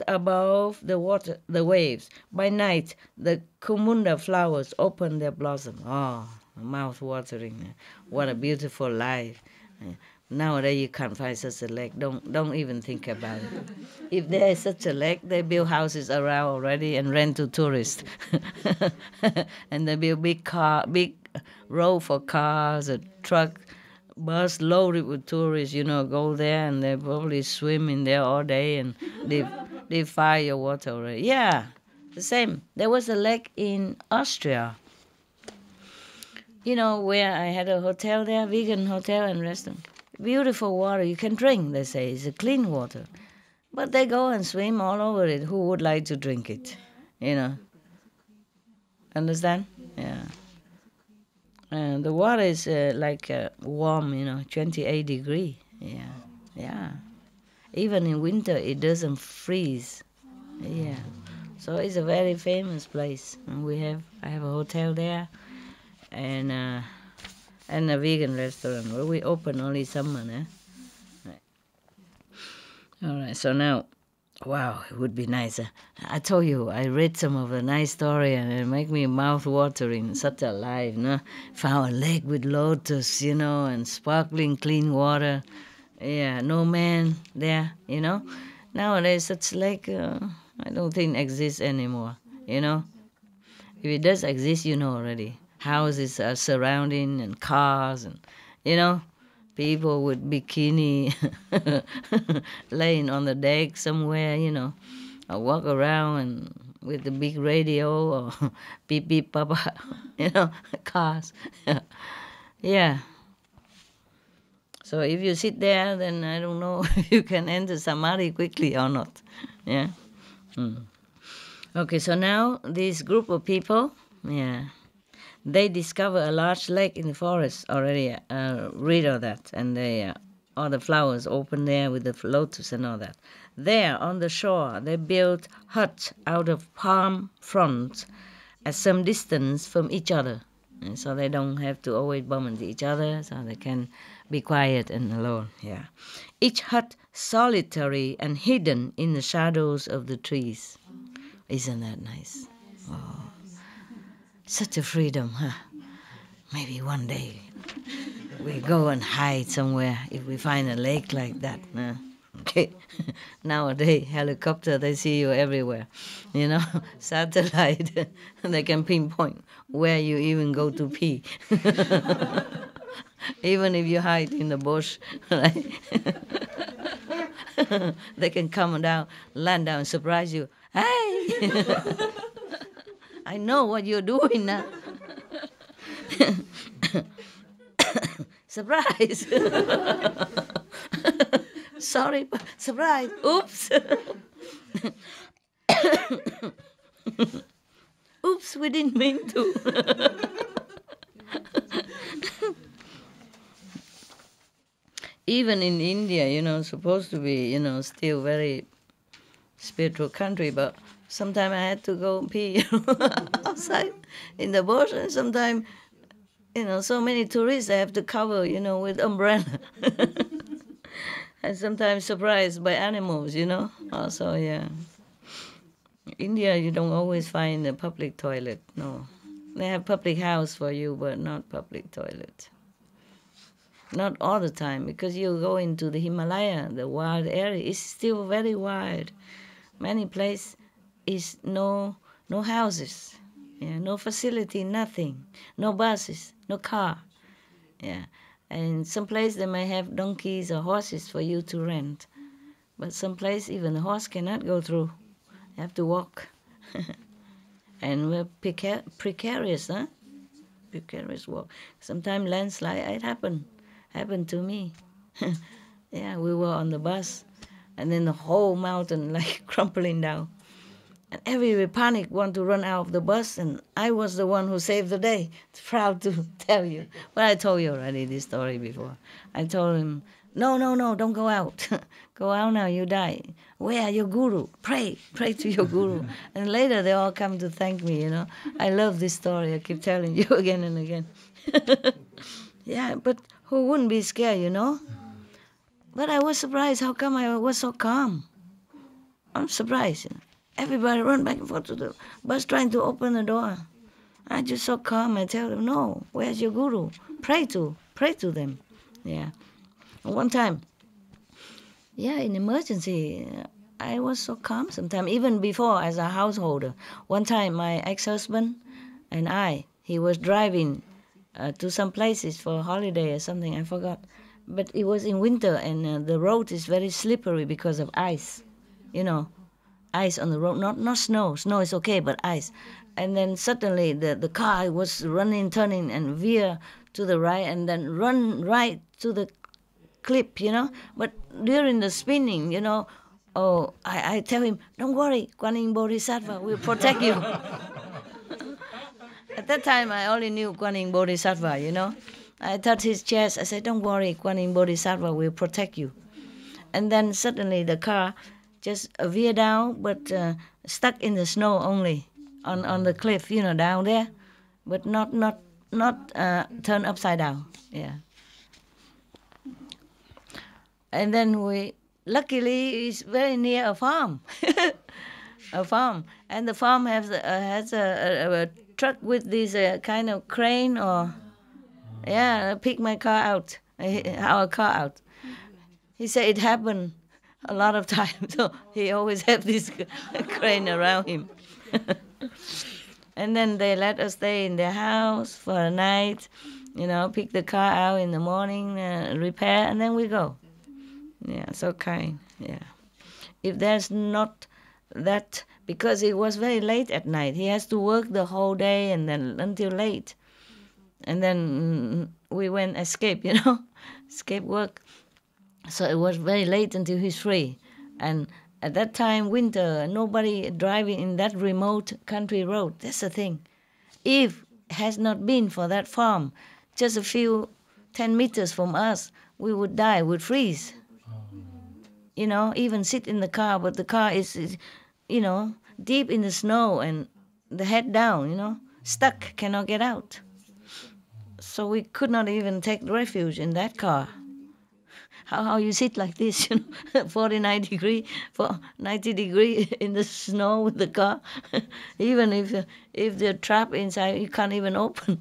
[SPEAKER 1] above the waves. By night, the kumunda flowers opened their blossom. Oh, mouth-watering. What a beautiful life. Nowadays you can't find such a lake. Don't even think about it. If there is such a lake, they build houses around already and rent to tourists. And they build big road for cars, a truck, bus loaded with tourists, go there and they probably swim in there all day and they fire water already. Yeah, the same. There was a lake in Austria, where I had a hotel there, vegan hotel and restaurant. Beautiful water, you can drink, they say. It's a clean water. But they go and swim all over it. Who would like to drink it? Understand? Yeah. The water is warm, 28 degrees. Yeah. Even in winter, it doesn't freeze. Yeah. So it's a very famous place. And I have a hotel there, and a vegan restaurant. Well, we open only summer, eh? Right. All right. So now, wow, it would be nice. I told you, I read some of the nice story, and it make me mouth watering. Such a life, no? Found a lake with lotus, and sparkling clean water. Yeah, no man there, Nowadays, such lake, I don't think exists anymore, If it does exist, already. Houses are surrounding and cars and, people with bikini laying on the deck somewhere, or walk around and with the big radio or beep beep papa, cars. Yeah. So if you sit there, then I don't know if you can enter samadhi quickly or not. Yeah. Okay, so now this group of people, they discover a large lake in the forest already. Read all that, and they all the flowers open there with the lotus and all that. There on the shore, they built huts out of palm fronds at some distance from each other, and so they don't have to always bump into each other, so they can be quiet and alone. Yeah, each hut solitary and hidden in the shadows of the trees. Isn't that nice? Oh, such a freedom, huh? Maybe one day we go and hide somewhere if we find a lake like that. Okay. Nowadays, helicopter, they see you everywhere. Satellite, they can pinpoint where you even go to pee. Even if you hide in the bush, right? They can come down, land down, surprise you. Hey! I know what you're doing now. Surprise! Sorry, surprise. Oops. Oops, we didn't mean to. Even in India, supposed to be, still very spiritual country, but sometimes I had to go pee outside in the bush, and sometimes, so many tourists I have to cover, with umbrella. And sometimes surprised by animals, Also, yeah. India, you don't always find a public toilet, no. They have public house for you, but not public toilet. Not all the time, because you go into the Himalaya, the wild area, it's still very wild. Many places is no houses, no facility, nothing, no buses, no car. Yeah. And some place they may have donkeys or horses for you to rent. But some place even the horse cannot go through. You have to walk. And we're precarious, huh? Precarious walk. Sometimes landslide, it happened to me. Yeah, we were on the bus, and then the whole mountain like crumpling down. And everybody panic, want to run out of the bus, and I was the one who saved the day. Proud to tell you. Well, I told you already this story before. I told him, no, don't go out. Go out now, you die. Where are your guru? Pray to your guru. And later they all come to thank me, I love this story. I keep telling you again and again. Yeah, but who wouldn't be scared, But I was surprised. How come I was so calm? I'm surprised. Everybody run back and forth to the bus trying to open the door. I just so calm. I tell them, no, where's your guru? Pray to them. Yeah. One time, in emergency, I was so calm sometimes, even before as a householder. One time, my ex-husband and he was driving to some places for a holiday or something, I forgot. But it was in winter, and the road is very slippery because of ice, ice on the road, not snow. Snow is okay, but ice. And then suddenly the car was turning and veer to the right and then run right to the cliff, But during the spinning, I tell him, don't worry, Kuan Yin Bodhisattva will protect you. At that time, I only knew Kuan Yin Bodhisattva, I touched his chest. I said, don't worry, Kuan Yin Bodhisattva will protect you. and then suddenly the car just veered down, but stuck in the snow only on the cliff, down there, but not turned upside down. Yeah. And then luckily it's very near a farm, a farm, and the farm has a truck with this kind of crane pick my car out, our car out. He said it happened a lot of times, so he always had this crane around him. And then they let us stay in their house for a night, pick the car out in the morning, repair, and then we go. Yeah, so kind, yeah. If there's not that, because it was very late at night, he has to work the whole day and then until late. And then we went escape, escape work. So it was very late until he's free. And at that time, winter, nobody driving in that remote country road. That's the thing. If it has not been for that farm, just a few 10 meters from us, we would die, would freeze. Even sit in the car, but the car is deep in the snow and the head down, stuck, cannot get out. So we could not even take refuge in that car. How you sit like this, 49 degree, 90 degree in the snow with the car. Even if the trap inside, you can't even open.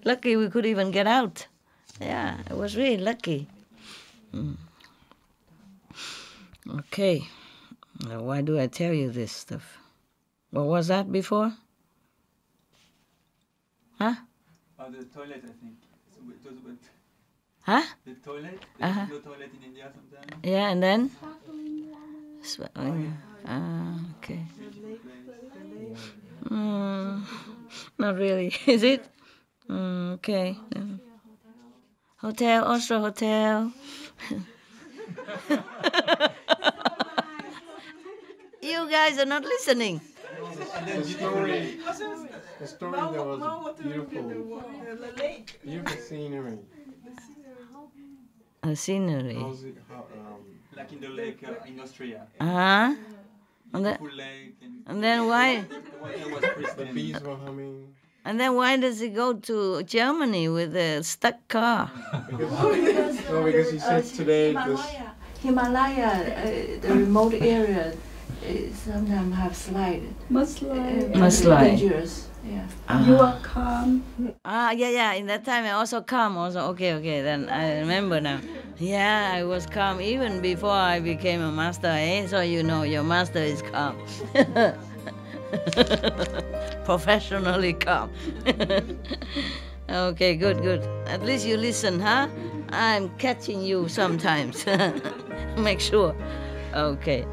[SPEAKER 1] Lucky we could even get out. Yeah, it was really lucky. Okay, now why do I tell you this stuff? What was that before? Huh?
[SPEAKER 3] The toilet, I think. So it was what?
[SPEAKER 1] Huh?
[SPEAKER 3] The toilet? There's no toilet in India sometimes.
[SPEAKER 1] Yeah, and then? Okay. Not really, is it? Okay. Hotel, Oslo Hotel. You guys are not listening.
[SPEAKER 4] The story that was beautiful. Beautiful scenery.
[SPEAKER 1] A scenery.
[SPEAKER 3] Like in the lake in Austria.
[SPEAKER 1] Uh-huh.
[SPEAKER 3] Beautiful lake.
[SPEAKER 1] And then why?
[SPEAKER 3] The water was pristine.
[SPEAKER 4] The bees were humming.
[SPEAKER 1] And then why does he go to Germany with a stuck car?
[SPEAKER 4] Because he said today this.
[SPEAKER 2] Himalaya, the remote area, sometimes have slide.
[SPEAKER 1] Must slide.
[SPEAKER 2] Dangerous. Yeah.
[SPEAKER 1] You are calm. Yeah. In that time I also calm. Okay. Then I remember now. Yeah, I was calm even before I became a master. So your master is calm. Professionally calm. Okay, good. At least you listen, huh? I'm catching you sometimes. Make sure. Okay.